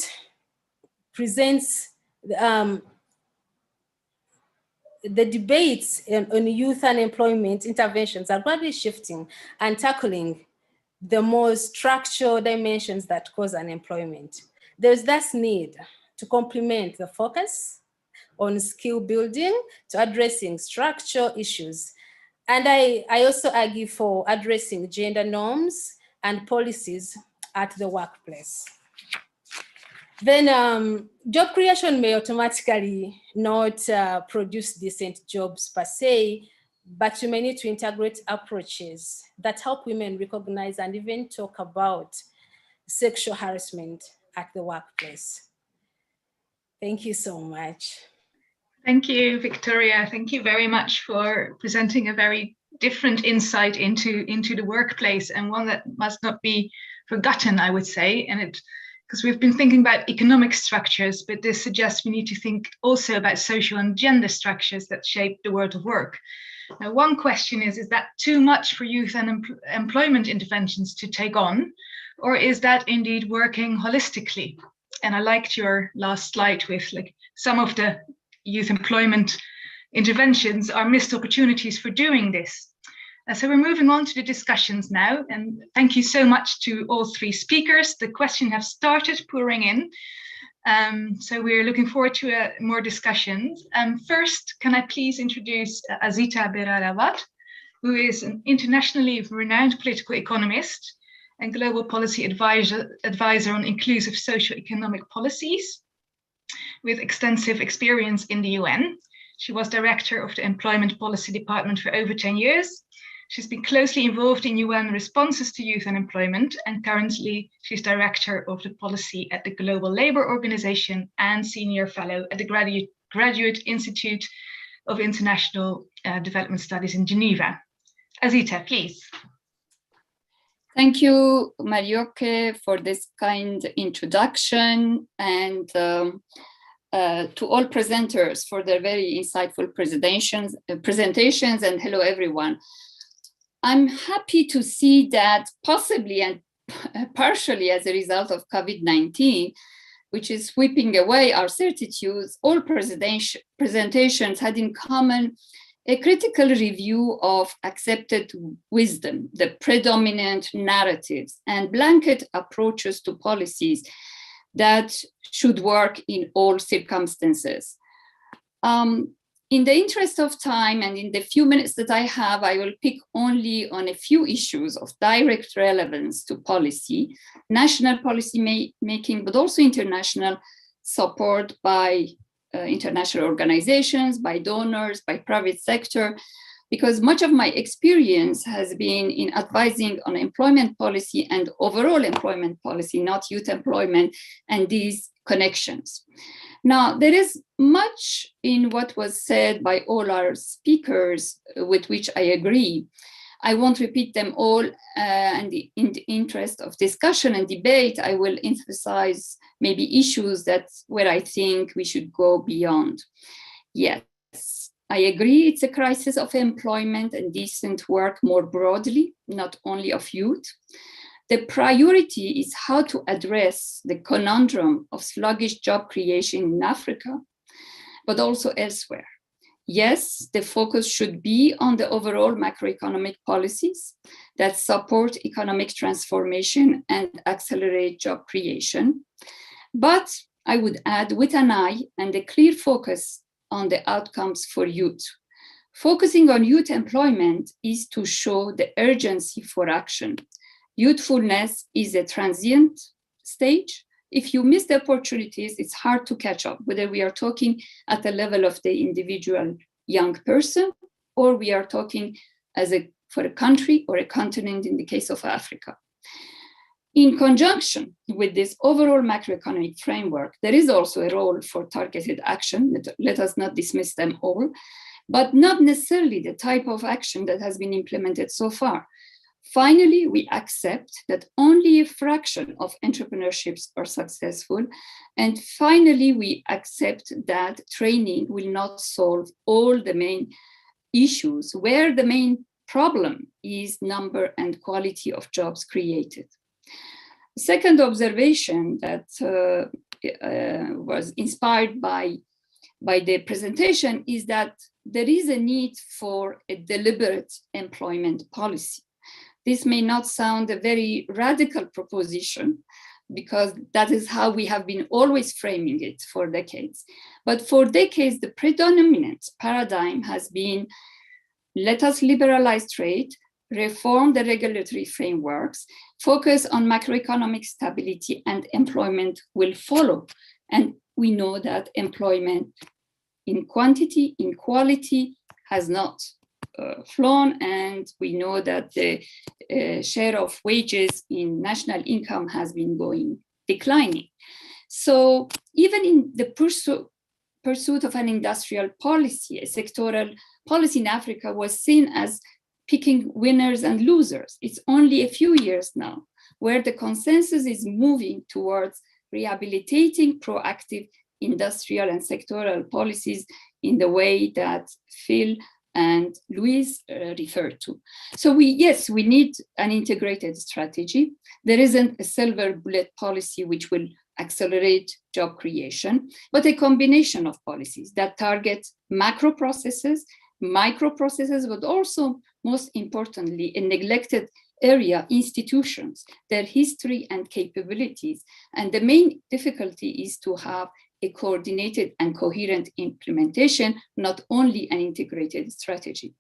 presents the debates on youth unemployment interventions are gradually shifting and tackling the more structural dimensions that cause unemployment. There's thus need to complement the focus on skill building to addressing structural issues. And I also argue for addressing gender norms and policies at the workplace. Then job creation may automatically not produce decent jobs per se, but we may need to integrate approaches that help women recognize and even talk about sexual harassment at the workplace. Thank you so much. Thank you, Victoria. Thank you very much for presenting a very different insight into the workplace, and one that must not be forgotten, I would say. And because we've been thinking about economic structures, but this suggests we need to think also about social and gender structures that shape the world of work. Now, one question is that too much for youth and employment interventions to take on, or is that indeed working holistically? And I liked your last slide with like some of the youth employment interventions are missed opportunities for doing this. So we're moving on to the discussions now, and thank you so much to all three speakers. The questions have started pouring in, so we're looking forward to more discussions. First, can I please introduce Azita Berarabat, who is an internationally renowned political economist and global policy advisor on inclusive socio-economic policies with extensive experience in the UN. She was director of the Employment Policy Department for over 10 years. She's been closely involved in UN responses to youth unemployment, and currently she's director of the policy at the Global Labour Organization and senior fellow at the Graduate Institute of International Development Studies in Geneva. Azita, please. Thank you, Marioke, for this kind introduction, and to all presenters for their very insightful presentations, and hello, everyone. I'm happy to see that possibly and partially as a result of COVID-19, which is sweeping away our certitudes, all presentations had in common a critical review of accepted wisdom, the predominant narratives, and blanket approaches to policies that should work in all circumstances. In the interest of time and in the few minutes that I have, I will pick only on a few issues of direct relevance to policy, national policy making, but also international support by international organizations, by donors, by private sector, because much of my experience has been in advising on employment policy and overall employment policy, not youth employment, and these connections. Now, there is much in what was said by all our speakers with which I agree. I won't repeat them all, and in the interest of discussion and debate, I will emphasize maybe issues where I think we should go beyond. Yes, I agree it's a crisis of employment and decent work more broadly, not only of youth. The priority is how to address the conundrum of sluggish job creation in Africa, but also elsewhere. Yes, the focus should be on the overall macroeconomic policies that support economic transformation and accelerate job creation. But I would add, with an eye and a clear focus on the outcomes for youth. Focusing on youth employment is to show the urgency for action. Youthfulness is a transient stage. If you miss the opportunities, it's hard to catch up, whether we are talking at the level of the individual young person, or we are talking for a country or a continent in the case of Africa. In conjunction with this overall macroeconomic framework, there is also a role for targeted action. Let us not dismiss them all, but not necessarily the type of action that has been implemented so far. Finally, we accept that only a fraction of entrepreneurships are successful. And finally, we accept that training will not solve all the main issues, where the main problem is number and quality of jobs created. Second observation that was inspired by the presentation is that there is a need for a deliberate employment policy. This may not sound a very radical proposition, because that is how we have been always framing it for decades. But for decades, the predominant paradigm has been, let us liberalize trade, reform the regulatory frameworks, focus on macroeconomic stability, and employment will follow. And we know that employment in quantity, in quality, has not flown, and we know that the share of wages in national income has been declining. So even in the pursuit of an industrial policy, a sectoral policy in Africa was seen as picking winners and losers. It's only a few years now where the consensus is moving towards rehabilitating proactive industrial and sectoral policies in the way that Phil and Louise referred to. So yes, we need an integrated strategy. There isn't a silver bullet policy which will accelerate job creation, but a combination of policies that target macro processes, micro processes, but also, most importantly, a neglected area, institutions, their history and capabilities. And the main difficulty is to have a coordinated and coherent implementation, not only an integrated strategy.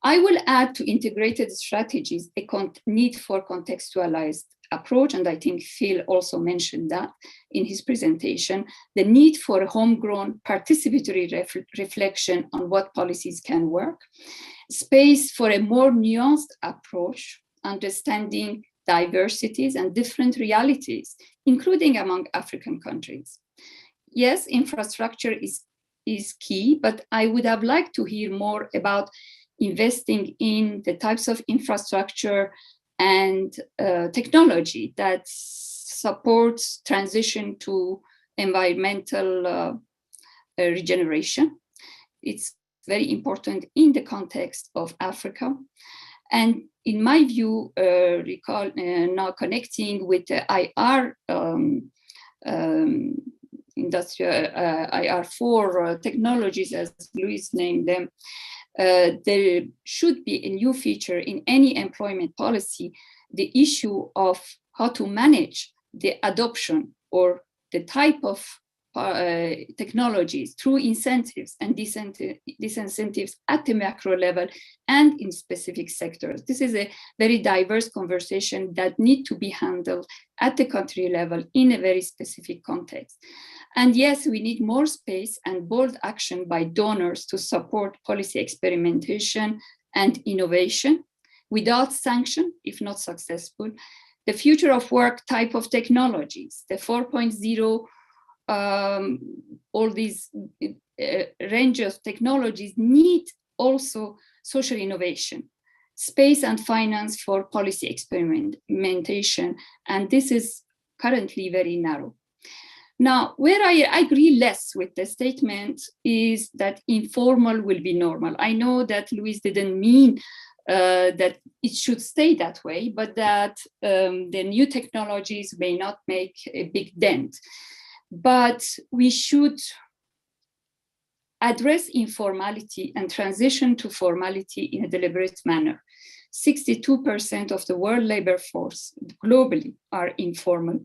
I will add to integrated strategies a need for contextualized approach, and I think Phil also mentioned that in his presentation, the need for a homegrown participatory reflection on what policies can work, space for a more nuanced approach, understanding diversities and different realities, including among African countries. Yes, infrastructure is key, but I would have liked to hear more about investing in the types of infrastructure and technology that supports transition to environmental regeneration. It's very important in the context of Africa. And in my view, now connecting with the IR industrial IR4 technologies, as Louise named them, there should be a new feature in any employment policy, the issue of how to manage the adoption or the type of technologies through incentives and disincentives at the macro level and in specific sectors. This is a very diverse conversation that need to be handled at the country level in a very specific context. And yes, we need more space and bold action by donors to support policy experimentation and innovation without sanction, if not successful. The future of work type of technologies, the 4.0, all these range of technologies need also social innovation, space and finance for policy experimentation, and this is currently very narrow. Now, where I agree less with the statement is that informal will be normal. I know that Luis didn't mean that it should stay that way, but that the new technologies may not make a big dent. But we should address informality and transition to formality in a deliberate manner. 62% of the world labor force globally are informal.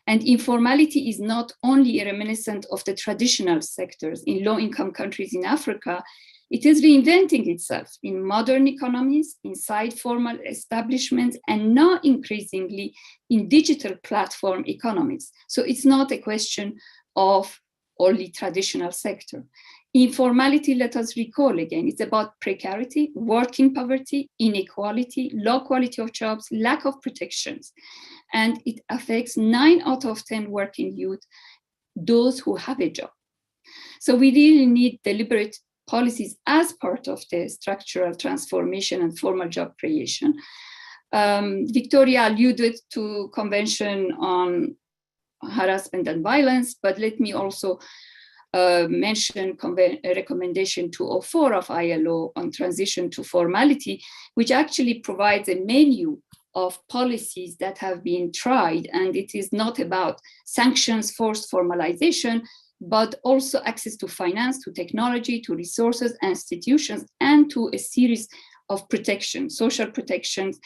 And informality is not only a reminiscent of the traditional sectors in low-income countries in Africa, it is reinventing itself in modern economies, inside formal establishments, and now increasingly in digital platform economies. So it's not a question of only traditional sector. Informality, let us recall again, it's about precarity, working poverty, inequality, low quality of jobs, lack of protections. And it affects 9 out of 10 working youth, those who have a job. So we really need deliberate policies as part of the structural transformation and formal job creation. Victoria alluded to Convention on Harassment and Violence, but let me also mention Recommendation 204 of ILO on transition to formality, which actually provides a menu of policies that have been tried, and it is not about sanctions, forced formalization, but also access to finance, to technology, to resources, institutions, and to a series of protections, social protections,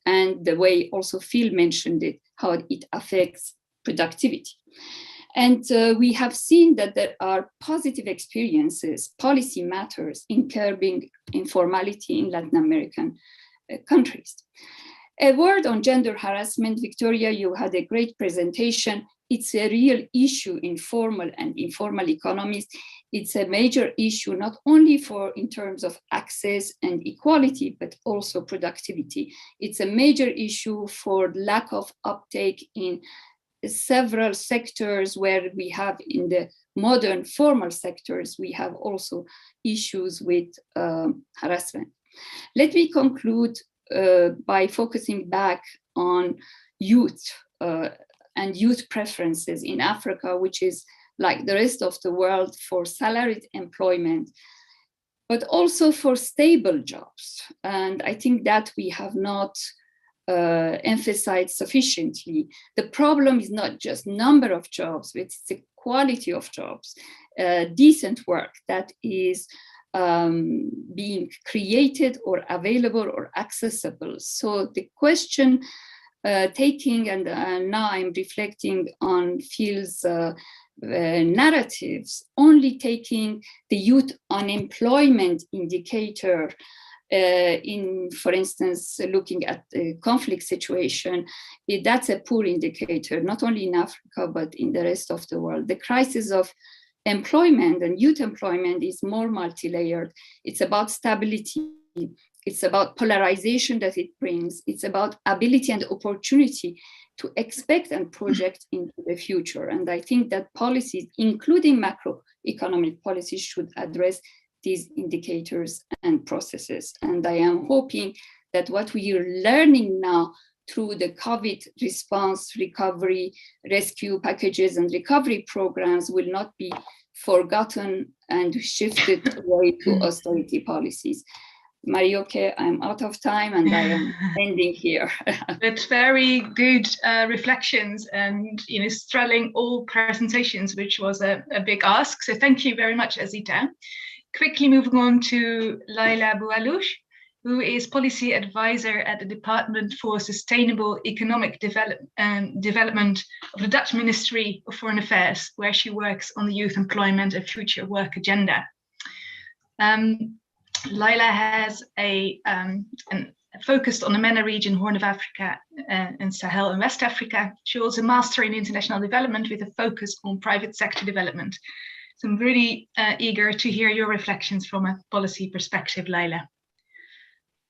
and the way also Phil mentioned it, how it affects productivity. And we have seen that there are positive experiences, policy matters in curbing informality in Latin American countries. A word on gender harassment. Victoria, you had a great presentation. It's a real issue in formal and informal economies. It's a major issue, not only in terms of access and equality, but also productivity. It's a major issue for lack of uptake in several sectors where we have in the modern formal sectors, we have also issues with harassment. Let me conclude by focusing back on youth and youth preferences in Africa, which is like the rest of the world for salaried employment, but also for stable jobs. And I think that we have not emphasized sufficiently. The problem is not just number of jobs, but it's the quality of jobs, decent work that is being created or available or accessible. So the question taking, and now I'm reflecting on Phil's narratives, only taking the youth unemployment indicator for instance, looking at the conflict situation, that's a poor indicator, not only in Africa, but in the rest of the world. The crisis of employment and youth employment is more multi-layered. It's about stability. It's about polarization that it brings. It's about ability and opportunity to expect and project into the future. And I think that policies, including macroeconomic policies, should address these indicators and processes. And I am hoping that what we are learning now through the COVID response, recovery, rescue packages, and recovery programs will not be forgotten and shifted away to austerity policies. Marioke, I'm out of time and I am ending here. That's very good reflections and straddling all presentations, which was a big ask. So thank you very much, Azita. quickly moving on to Laila Boualouche, who is Policy Advisor at the Department for Sustainable Economic Development of the Dutch Ministry of Foreign Affairs, where she works on the youth employment and future work agenda. Laila has focused on the MENA region, Horn of Africa, and Sahel and West Africa. She holds a Master in International Development with a focus on private sector development. So I'm really eager to hear your reflections from a policy perspective, Laila.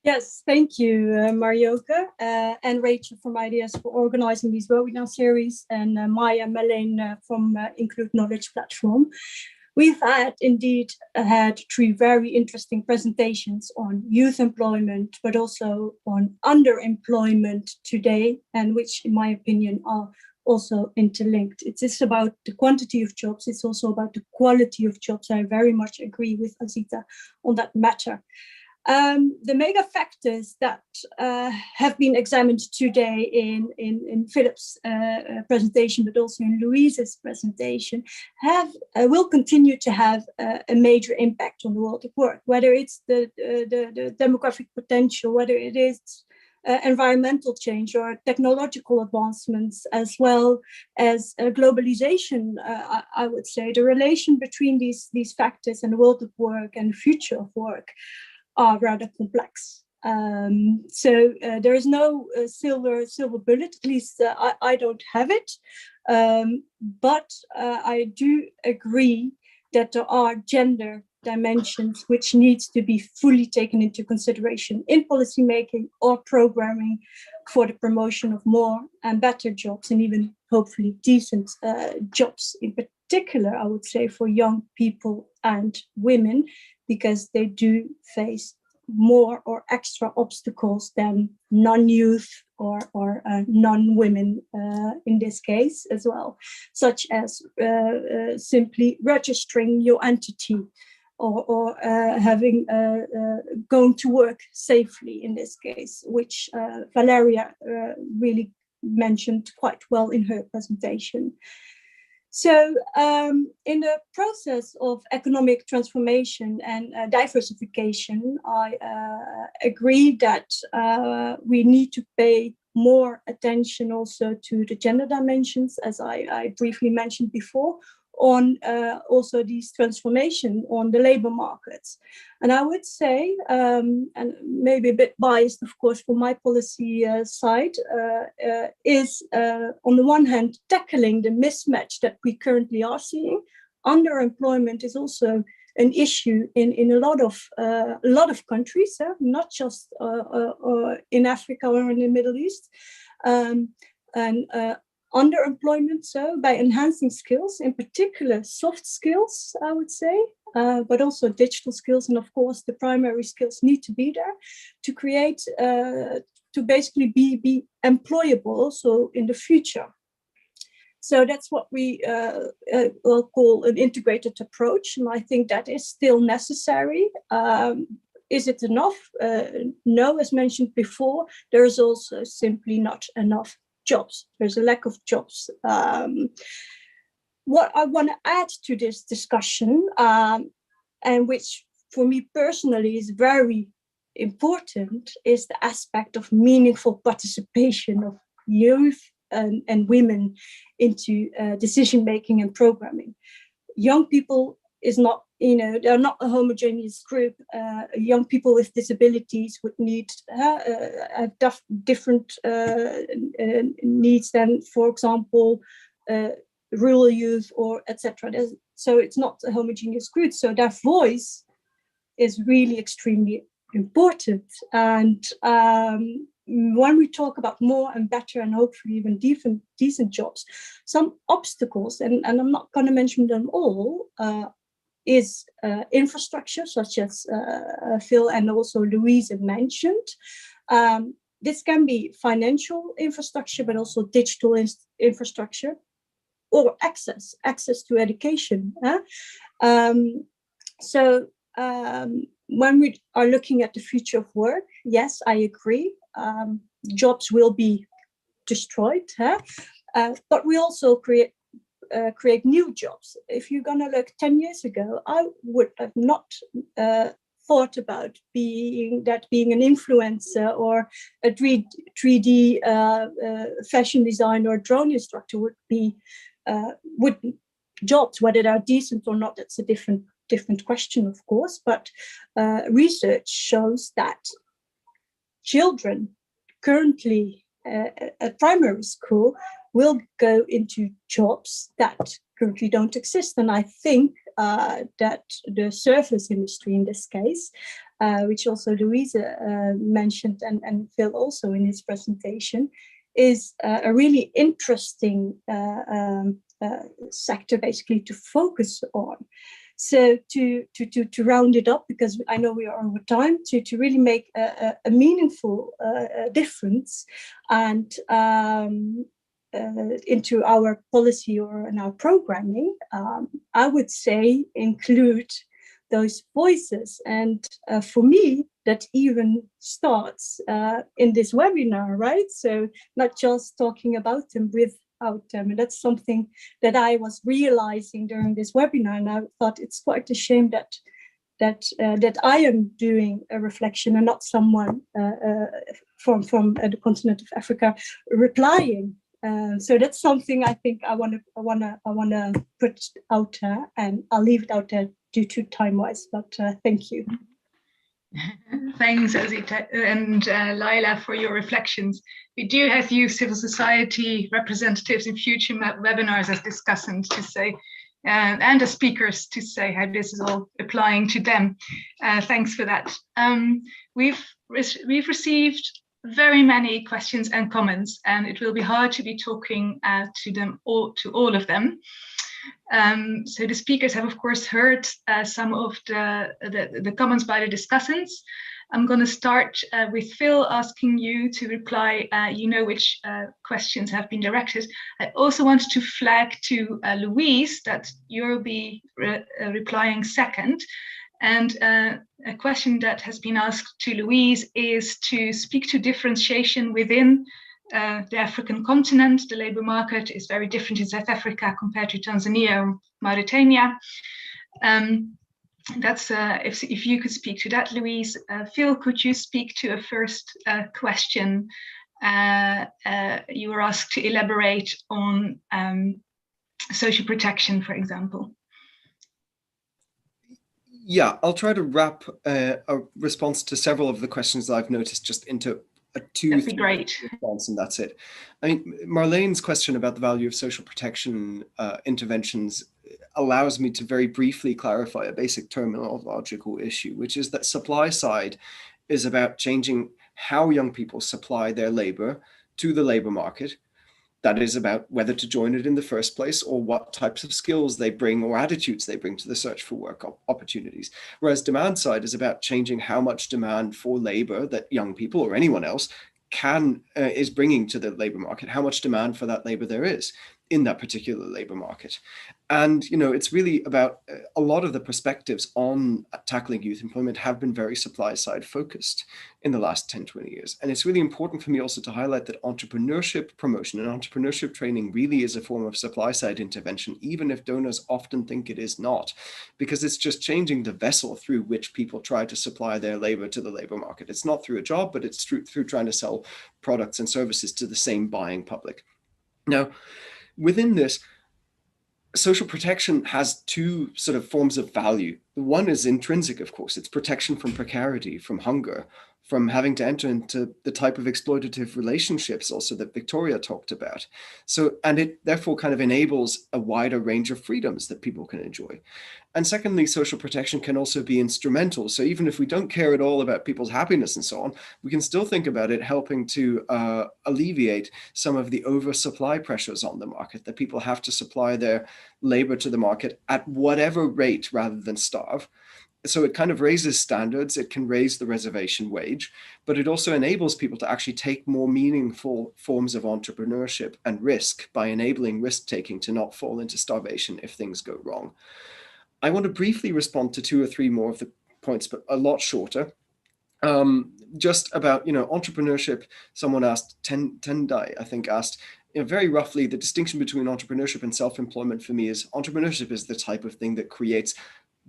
Yes, thank you, Marjoke, and Rachel from IDS for organizing these webinar series, and Maya Malene from Include Knowledge Platform. We've indeed had 3 very interesting presentations on youth employment, but also on underemployment today, and which, in my opinion, are also interlinked. It is about the quantity of jobs. It's also about the quality of jobs. I very much agree with Azita on that matter. The mega factors that have been examined today in Philip's presentation, but also in Louise's presentation, will continue to have a major impact on the world of work, whether it's the demographic potential, whether it is environmental change or technological advancements, as well as globalization. I would say the relation between these factors and the world of work and the future of work are rather complex. So there is no silver bullet, at least I don't have it. But I do agree that there are gender dimensions which needs to be fully taken into consideration in policymaking or programming for the promotion of more and better jobs, and even hopefully decent jobs, in particular, I would say, for young people and women, because they do face more or extra obstacles than non-youth or non-women in this case as well, such as simply registering your entity or having going to work safely in this case, which Valeria really mentioned quite well in her presentation. So in the process of economic transformation and diversification, I agree that we need to pay more attention also to the gender dimensions, as I briefly mentioned before, on also these transformation on the labor markets. And I would say, and maybe a bit biased, of course, for my policy side, is on the one hand, tackling the mismatch that we currently are seeing. Underemployment is also an issue in a lot of countries, not just in Africa or in the Middle East. Underemployment, so by enhancing skills, in particular soft skills, I would say, but also digital skills, and of course the primary skills need to be there to create, to basically be employable also in the future. So that's what we will call an integrated approach, and I think that is still necessary. Is it enough? No, as mentioned before, there is also simply not enough jobs. There's a lack of jobs. What I want to add to this discussion, and which for me personally is very important, is the aspect of meaningful participation of youth and women into decision-making and programming. Young people is not, they're not a homogeneous group. Young people with disabilities would need different needs than, for example, rural youth or etc. So it's not a homogeneous group. So their voice is really extremely important. And when we talk about more and better and hopefully even decent jobs, some obstacles, and I'm not going to mention them all, is infrastructure, such as Phil and also Louise mentioned. This can be financial infrastructure, but also digital infrastructure, or access to education. So when we are looking at the future of work, yes, I agree, jobs will be destroyed, but we also create new jobs. If you're going to look 10 years ago, I would have not thought about being an influencer or a 3D fashion designer or drone instructor would be jobs, whether they're decent or not. That's a different question, of course. But research shows that children currently at primary school will go into jobs that currently don't exist. And I think that the service industry in this case, which also Louisa mentioned and Phil also in his presentation, is a really interesting sector basically to focus on. So to round it up, because I know we are over time, to really make a meaningful difference and into our policy or in our programming, I would say include those voices. And for me, that even starts in this webinar, right? So not just talking about them without them. And that's something that I was realizing during this webinar. And I thought it's quite a shame that I am doing a reflection and not someone from the continent of Africa replying. So that's something I think I want to put out there, and I'll leave it out there due to time-wise. But thank you. Thanks, Azita and Laila, for your reflections. We do have you civil society representatives in future webinars as discussants to say, and as speakers to say how this is all applying to them. Thanks for that. We've received very many questions and comments, and it will be hard to be talking to all of them. So the speakers have, of course, heard some of the comments by the discussants. I'm going to start with Phil asking you to reply. You know which questions have been directed. I also wanted to flag to Louise that you'll be replying second. And a question that has been asked to Louise is to speak to differentiation within the African continent. The labour market is very different in South Africa compared to Tanzania or Mauritania. That's if you could speak to that, Louise. Phil, could you speak to a first question? You were asked to elaborate on social protection, for example. Yeah, I'll try to wrap a response to several of the questions that I've noticed just into a two-three response, and that's it. I mean, Marlene's question about the value of social protection interventions allows me to very briefly clarify a basic terminological issue, which is that supply side is about changing how young people supply their labor to the labor market. That is about whether to join it in the first place or what types of skills they bring or attitudes they bring to the search for work opportunities. Whereas demand side is about changing how much demand for labor that young people or anyone else is bringing to the labor market, how much demand for that labor there is in that particular labor market. And, you know, it's really about a lot of the perspectives on tackling youth employment have been very supply side focused in the last 10, 20 years. And it's really important for me also to highlight that entrepreneurship promotion and entrepreneurship training really is a form of supply side intervention, even if donors often think it is not, because it's just changing the vessel through which people try to supply their labor to the labor market. It's not through a job, but it's through trying to sell products and services to the same buying public. Now, within this, social protection has two sort of forms of value. One is intrinsic, of course. It's protection from precarity, from hunger, from having to enter into the type of exploitative relationships also that Victoria talked about. So, and it therefore kind of enables a wider range of freedoms that people can enjoy. And secondly, social protection can also be instrumental. So even if we don't care at all about people's happiness and so on, we can still think about it helping to alleviate some of the oversupply pressures on the market, that people have to supply their labor to the market at whatever rate rather than starve. So it kind of raises standards, it can raise the reservation wage, but it also enables people to actually take more meaningful forms of entrepreneurship and risk by enabling risk-taking to not fall into starvation if things go wrong. I want to briefly respond to two or three more of the points, but a lot shorter. Just about, you know, entrepreneurship, someone asked, Tendai, I think, asked, very roughly, the distinction between entrepreneurship and self-employment for me is entrepreneurship is the type of thing that creates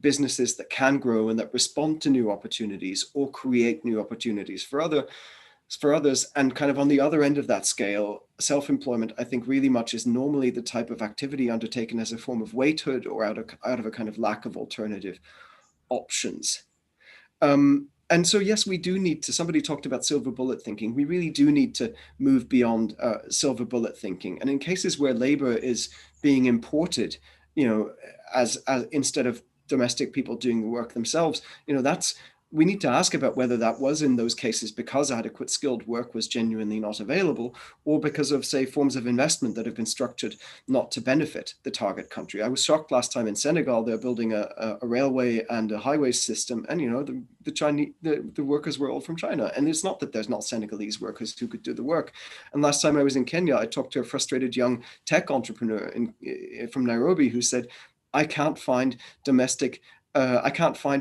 businesses that can grow and that respond to new opportunities or create new opportunities for others. And kind of on the other end of that scale, self-employment, I think really much is normally the type of activity undertaken as a form of waithood or out of a kind of lack of alternative options. And so, yes, we do need to, somebody talked about silver bullet thinking. We really do need to move beyond silver bullet thinking. And in cases where labor is being imported, as instead of domestic people doing the work themselves, we need to ask about whether that was in those cases because adequate skilled work was genuinely not available, or because of, say, forms of investment that have been structured not to benefit the target country. I was shocked last time in Senegal, they're building a railway and a highway system, and the workers were all from China. And it's not that there's not Senegalese workers who could do the work. And last time I was in Kenya, I talked to a frustrated young tech entrepreneur from Nairobi who said, I can't find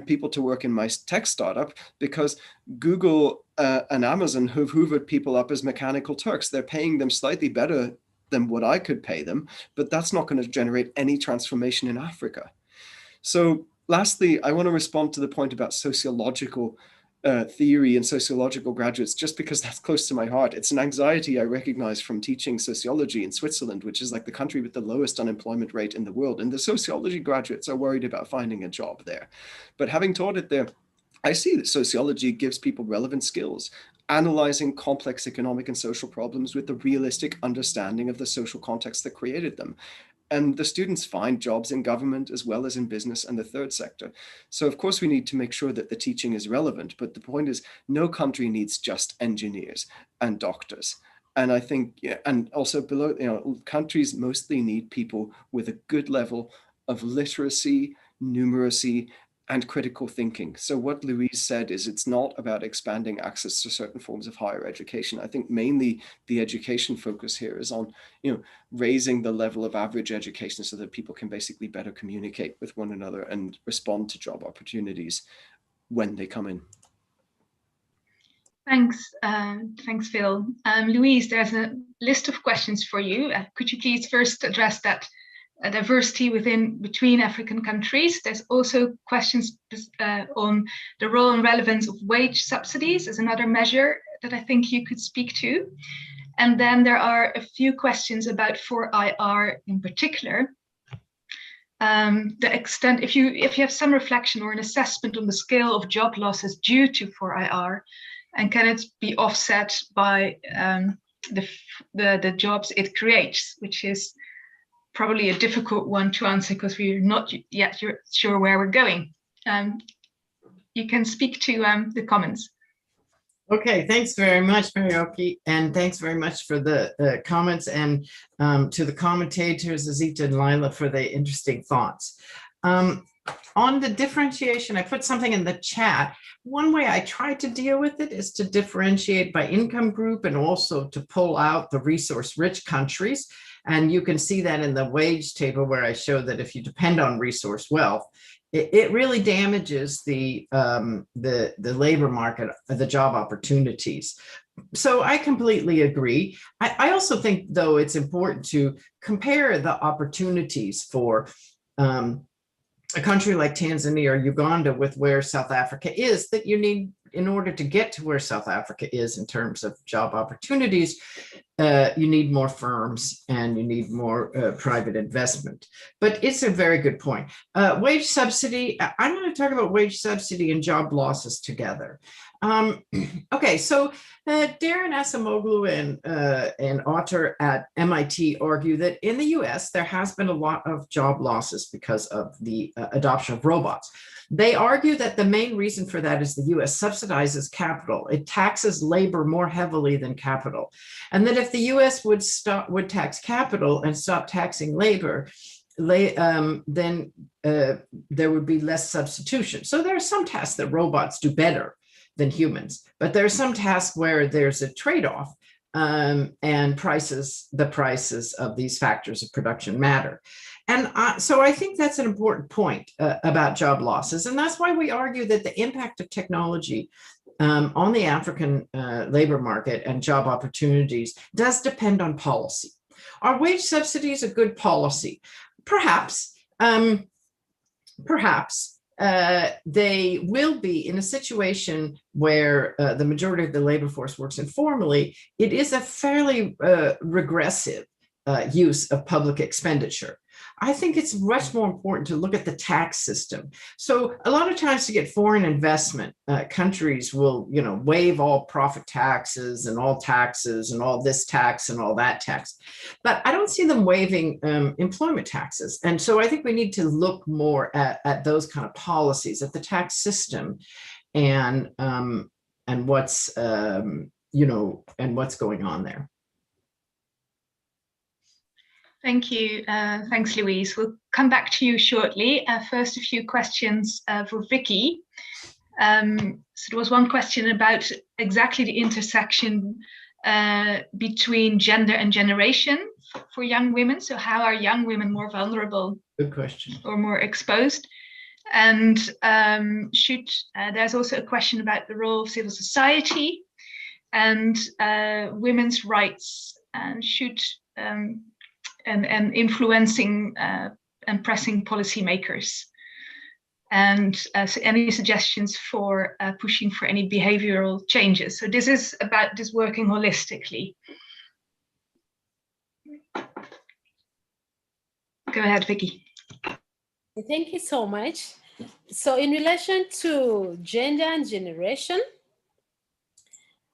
people to work in my tech startup because Google and Amazon have hoovered people up as mechanical Turks. They're paying them slightly better than what I could pay them, but that's not going to generate any transformation in Africa. So lastly, I want to respond to the point about sociological theory and sociological graduates, just because that's close to my heart. It's an anxiety I recognize from teaching sociology in Switzerland, which is like the country with the lowest unemployment rate in the world. And the sociology graduates are worried about finding a job there. But having taught it there, I see that sociology gives people relevant skills, analyzing complex economic and social problems with a realistic understanding of the social context that created them. And the students find jobs in government as well as in business and the third sector. So of course we need to make sure that the teaching is relevant, but the point is no country needs just engineers and doctors. And I think, and also below, countries mostly need people with a good level of literacy, numeracy, and critical thinking. So what Louise said is it's not about expanding access to certain forms of higher education. I think mainly the education focus here is on, raising the level of average education so that people can basically better communicate with one another and respond to job opportunities when they come in. Thanks, Phil. Louise, there's a list of questions for you. Could you please first address that diversity between African countries? There's also questions on the role and relevance of wage subsidies as another measure that I think you could speak to. And then there are a few questions about 4IR in particular. The extent, if you have some reflection or an assessment on the scale of job losses due to 4IR, and can it be offset by the jobs it creates, which is probably a difficult one to answer because we're not yet sure where we're going. You can speak to the comments. Okay, thanks very much, Marioke, and thanks very much for the comments, and to the commentators, Azita and Lila, for the interesting thoughts. On the differentiation, I put something in the chat. One way I try to deal with it is to differentiate by income group and also to pull out the resource-rich countries. And you can see that in the wage table where I show that if you depend on resource wealth, it really damages the labor market, the job opportunities. So I completely agree. I also think, though, it's important to compare the opportunities for a country like Tanzania or Uganda with where South Africa is, that you need, in order to get to where South Africa is in terms of job opportunities, you need more firms and you need more private investment. But it's a very good point. Wage subsidy, I'm going to talk about wage subsidy and job losses together. Okay, so Darren Acemoglu and Otter at MIT argue that in the US, there has been a lot of job losses because of the adoption of robots. They argue that the main reason for that is the US subsidizes capital. It taxes labor more heavily than capital. And that if the US would tax capital and stop taxing labor, then there would be less substitution. So there are some tasks that robots do better than humans, but there are some tasks where there's a trade-off, and the prices of these factors of production matter. And so I think that's an important point about job losses. And that's why we argue that the impact of technology on the African labor market and job opportunities does depend on policy. Are wage subsidies a good policy? Perhaps. Perhaps they will be in a situation where the majority of the labor force works informally. It is a fairly regressive use of public expenditure. I think it's much more important to look at the tax system. So a lot of times to get foreign investment, countries will, waive all profit taxes and all this tax and all that tax. But I don't see them waiving employment taxes. And so I think we need to look more at those kind of policies, at the tax system, and what's and what's going on there. Thank you. Thanks, Louise. We'll come back to you shortly. First, a few questions for Vicky. So there was one question about exactly the intersection between gender and generation for young women. So how are young women more vulnerable? Good question. Or more exposed? And there's also a question about the role of civil society and women's rights, and and influencing and pressing policymakers, and so any suggestions for pushing for any behavioral changes. So this is about this working holistically. Go ahead, Vicky. Thank you so much. So in relation to gender and generation,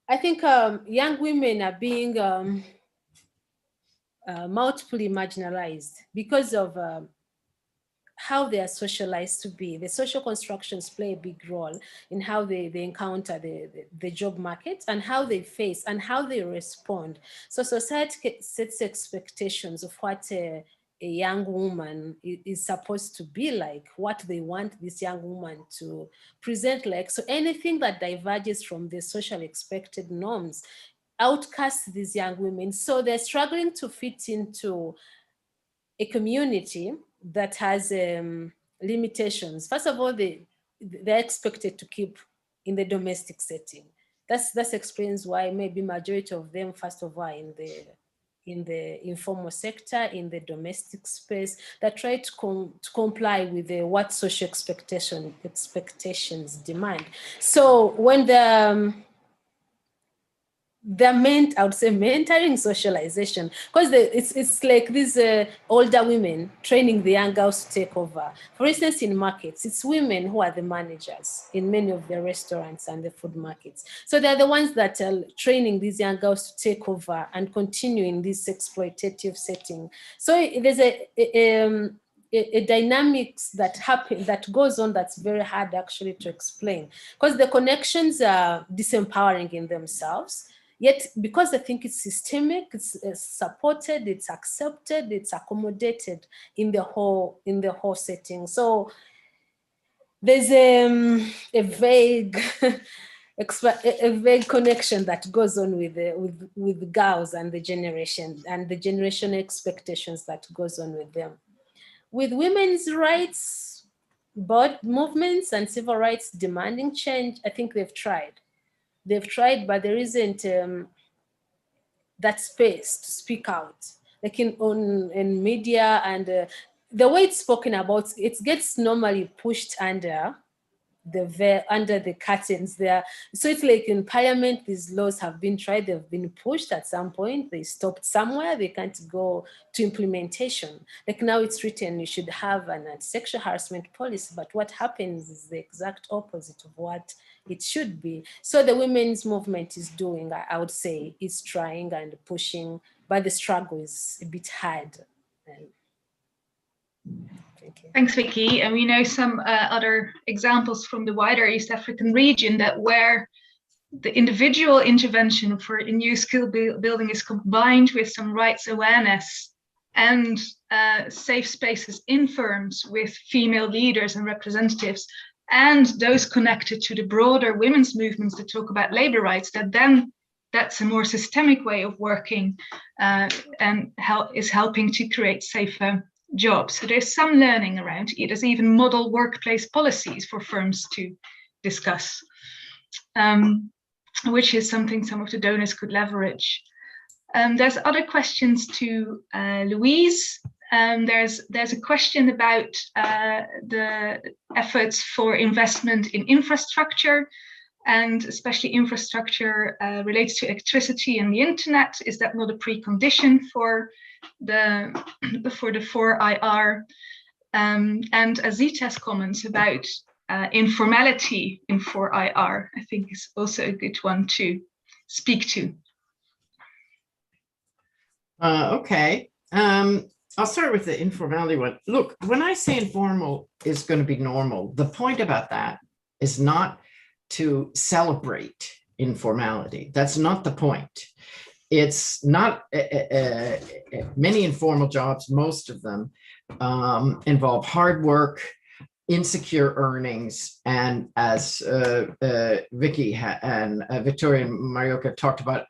I think young women are being multiply marginalized because of how they are socialized to be. The social constructions play a big role in how they encounter the job market and how they face and how they respond. So society sets expectations of what a young woman is supposed to be like, what they want this young woman to present like. So anything that diverges from the social expected norms outcast these young women. So they're struggling to fit into a community that has limitations. First of all, they're expected to keep in the domestic setting. That explains why maybe majority of them, first of all, in the informal sector, in the domestic space, that try to comply with what social expectations demand. So when they're I would say, mentoring socialization, because it's like these older women training the young girls to take over. For instance, in markets, it's women who are the managers in many of the restaurants and the food markets. So they're the ones that are training these young girls to take over and continue in this exploitative setting. So there's a dynamics that goes on that's very hard actually to explain, because the connections are disempowering in themselves. Yet, because I think it's systemic, it's supported, it's accepted, it's accommodated in the whole setting. So there's a vague connection that goes on with girls and the generation expectations that goes on with them. With women's rights, both movements and civil rights demanding change, I think they've tried. They've tried, but there isn't that space to speak out, like in media, and the way it's spoken about, it gets normally pushed under the curtains there. So it's like in parliament, these laws have been tried, they've been pushed at some point, they stopped somewhere, they can't go to implementation. Like now it's written, you should have an anti-sexual harassment policy, but what happens is the exact opposite of what it should be. So the women's movement is doing, I would say, is trying and pushing, but the struggle is a bit hard. Thank you. Thanks, Vicky. And we know some other examples from the wider East African region that where the individual intervention for a new skill building is combined with some rights awareness and safe spaces in firms with female leaders and representatives, and those connected to the broader women's movements that talk about labor rights, that's a more systemic way of working and is helping to create safer jobs. So there's some learning around it. There's even model workplace policies for firms to discuss, which is something some of the donors could leverage. There's other questions to Louise. There's a question about the efforts for investment in infrastructure, and especially infrastructure related to electricity and the internet. Is that not a precondition for the 4IR? And Azita's comments about informality in 4IR, I think, is also a good one to speak to. Okay. I'll start with the informality one. Look, when I say informal is going to be normal, the point about that is not to celebrate informality. That's not the point. It's not many informal jobs, most of them involve hard work, insecure earnings, and as Vicky and Victoria and Marioka talked about,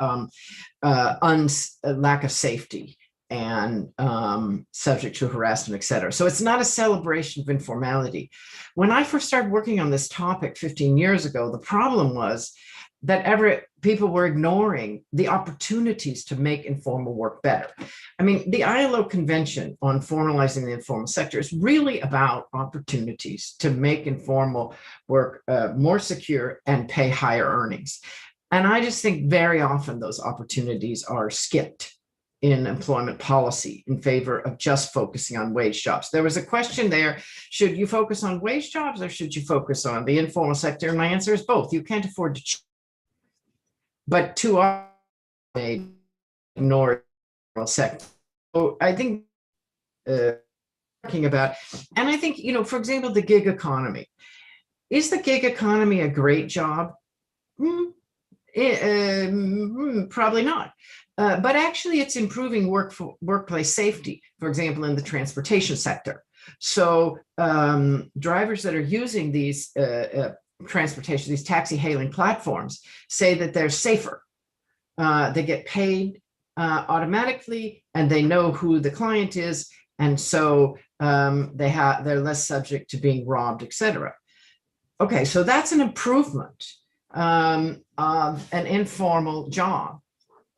lack of safety and subject to harassment, et cetera. So it's not a celebration of informality. When I first started working on this topic 15 years ago, the problem was that people were ignoring the opportunities to make informal work better. I mean, the ILO Convention on formalizing the informal sector is really about opportunities to make informal work more secure and pay higher earnings. And I just think very often those opportunities are skipped in employment policy in favor of just focusing on wage jobs. There was a question there, should you focus on wage jobs or should you focus on the informal sector? And my answer is both. You can't afford to choose. But too often they ignore the informal sector. So I think talking about, and I think, you know, for example, the gig economy. Is the gig economy a great job? Probably not. But actually, it's improving workplace safety, for example, in the transportation sector. So drivers that are using these transportation, these taxi hailing platforms, say that they're safer. They get paid automatically, and they know who the client is, and so they're less subject to being robbed, etc. Okay, so that's an improvement of an informal job.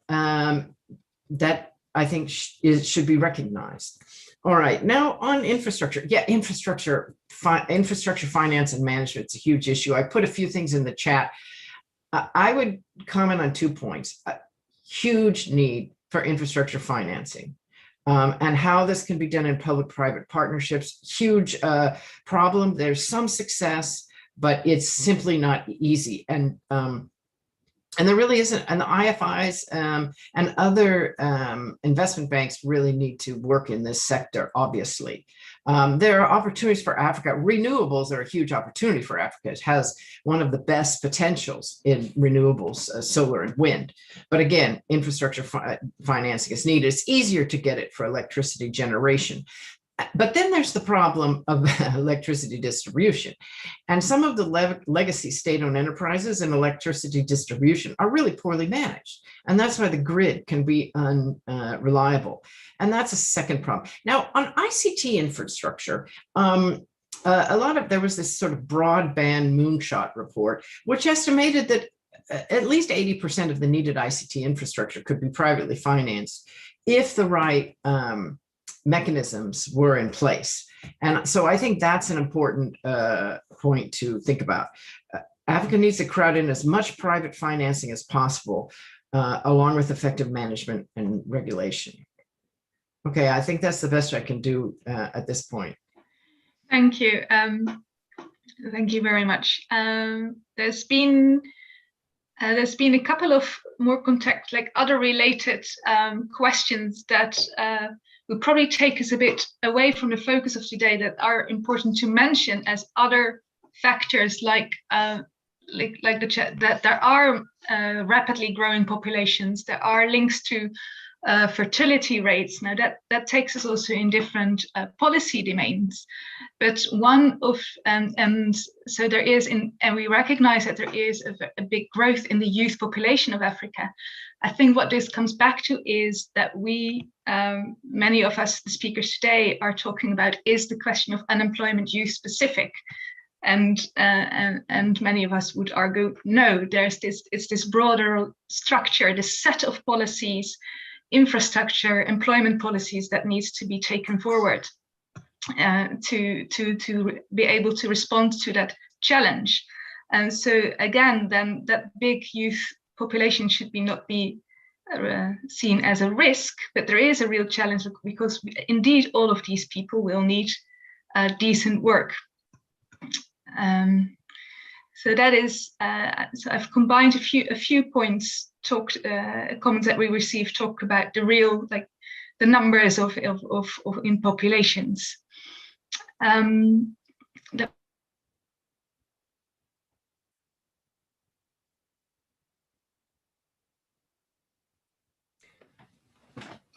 That I think should be recognized. All right, now on infrastructure. Yeah, infrastructure finance and management is a huge issue. I put a few things in the chat. I would comment on 2 points. A huge need for infrastructure financing and how this can be done in public-private partnerships. Huge problem. There's some success, but it's simply not easy. And there really isn't, and the IFIs and other investment banks really need to work in this sector, obviously. There are opportunities for Africa. Renewables are a huge opportunity for Africa. It has one of the best potentials in renewables, solar and wind. But again, infrastructure financing is needed. It's easier to get it for electricity generation. But then there's the problem of electricity distribution. And some of the legacy state-owned enterprises in electricity distribution are really poorly managed. And that's why the grid can be unreliable. And that's a second problem. Now, on ICT infrastructure, there was this sort of broadband moonshot report, which estimated that at least 80% of the needed ICT infrastructure could be privately financed if the right mechanisms were in place. And so I think that's an important point to think about. Africa needs to crowd in as much private financing as possible, along with effective management and regulation. Okay, I think that's the best I can do at this point. Thank you. Thank you very much. There's been a couple of more other related questions that will probably take us a bit away from the focus of today that are important to mention as other factors like that there are rapidly growing populations. There are links to fertility rates. Now that takes us also in different policy domains. But one of and so there is and we recognize that there is a big growth in the youth population of Africa. I think what this comes back to is that we, many of us, the speakers today, are talking about is the question of unemployment youth specific. And many of us would argue, no, it's this broader structure, this set of policies infrastructure, employment policies that needs to be taken forward to be able to respond to that challenge. And so again, then that big youth population should not be seen as a risk, but there is a real challenge because indeed all of these people will need decent work. So that is, so I've combined a few points, comments that we received talk about the real, like the numbers of in populations.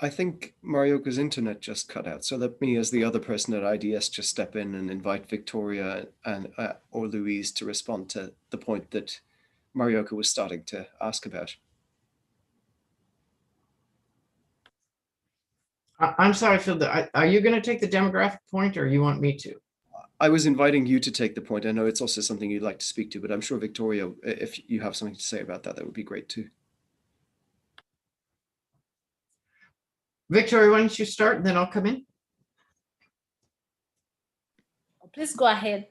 I think Marioka's internet just cut out, so let me, as the other person at IDS, just step in and invite Victoria and or Louise to respond to the point that Marioka was starting to ask about. I'm sorry, Phil, are you going to take the demographic point or you want me to? I was inviting you to take the point. I know it's also something you'd like to speak to, but I'm sure, Victoria, if you have something to say about that, that would be great too. Victoria, why don't you start and then I'll come in? Please go ahead.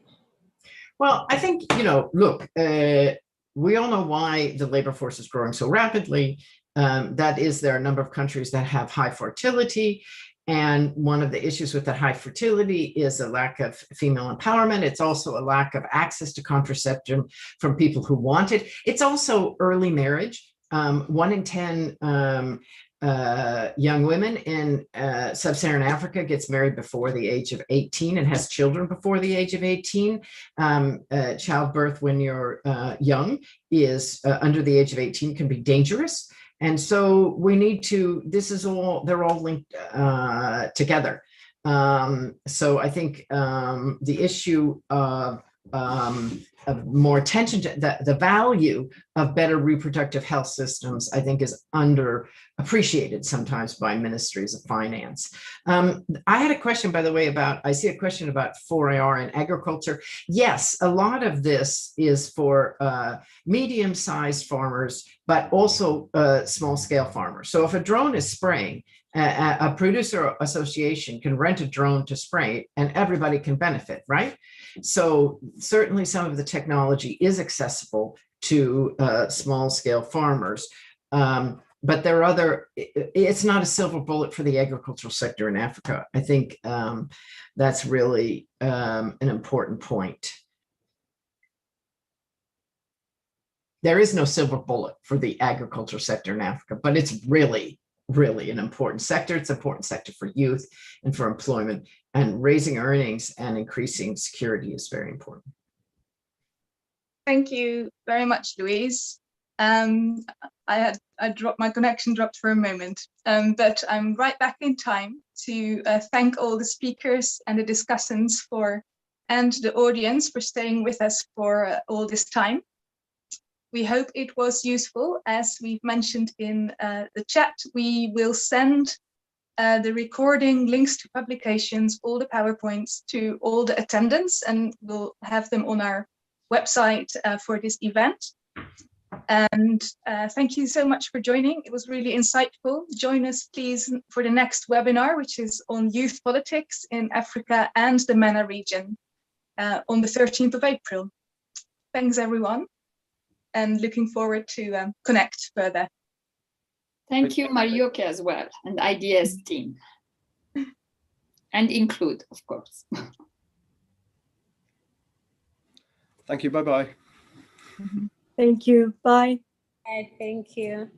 Well, I think, look, we all know why the labor force is growing so rapidly. That is, there are a number of countries that have high fertility. And one of the issues with that high fertility is a lack of female empowerment. It's also a lack of access to contraception from people who want it. It's also early marriage. 1 in 10 young women in sub-Saharan Africa gets married before the age of 18 and has children before the age of 18. Childbirth when you're young is under the age of 18 can be dangerous. And so we need to, they're all linked together. So I think the issue of more attention to the value of better reproductive health systems, I think, is underappreciated sometimes by ministries of finance. I had a question, by the way, I see a question about 4IR and agriculture. Yes, a lot of this is for medium-sized farmers, but also small-scale farmers. So if a drone is spraying, a producer association can rent a drone to spray and everybody can benefit, right? So certainly some of the technology is accessible to small-scale farmers, but there are it's not a silver bullet for the agricultural sector in Africa. I think that's really an important point. There is no silver bullet for the agricultural sector in Africa, but it's really an important sector. It's an important sector for youth and for employment, and raising earnings and increasing security is very important. Thank you very much, Louise. My connection dropped for a moment, but I'm right back in time to thank all the speakers and the discussants and the audience for staying with us for all this time. We hope it was useful. As we've mentioned in the chat, we will send the recording, links to publications, all the PowerPoints to all the attendants, and we'll have them on our website for this event. And thank you so much for joining. It was really insightful. Join us, please, for the next webinar, which is on youth politics in Africa and the MENA region on the 13th of April. Thanks, everyone, and looking forward to connect further. Thank you, Marioka, as well, and IDS team. And include, of course. Thank you. Bye-bye. Thank you. Bye. Thank you.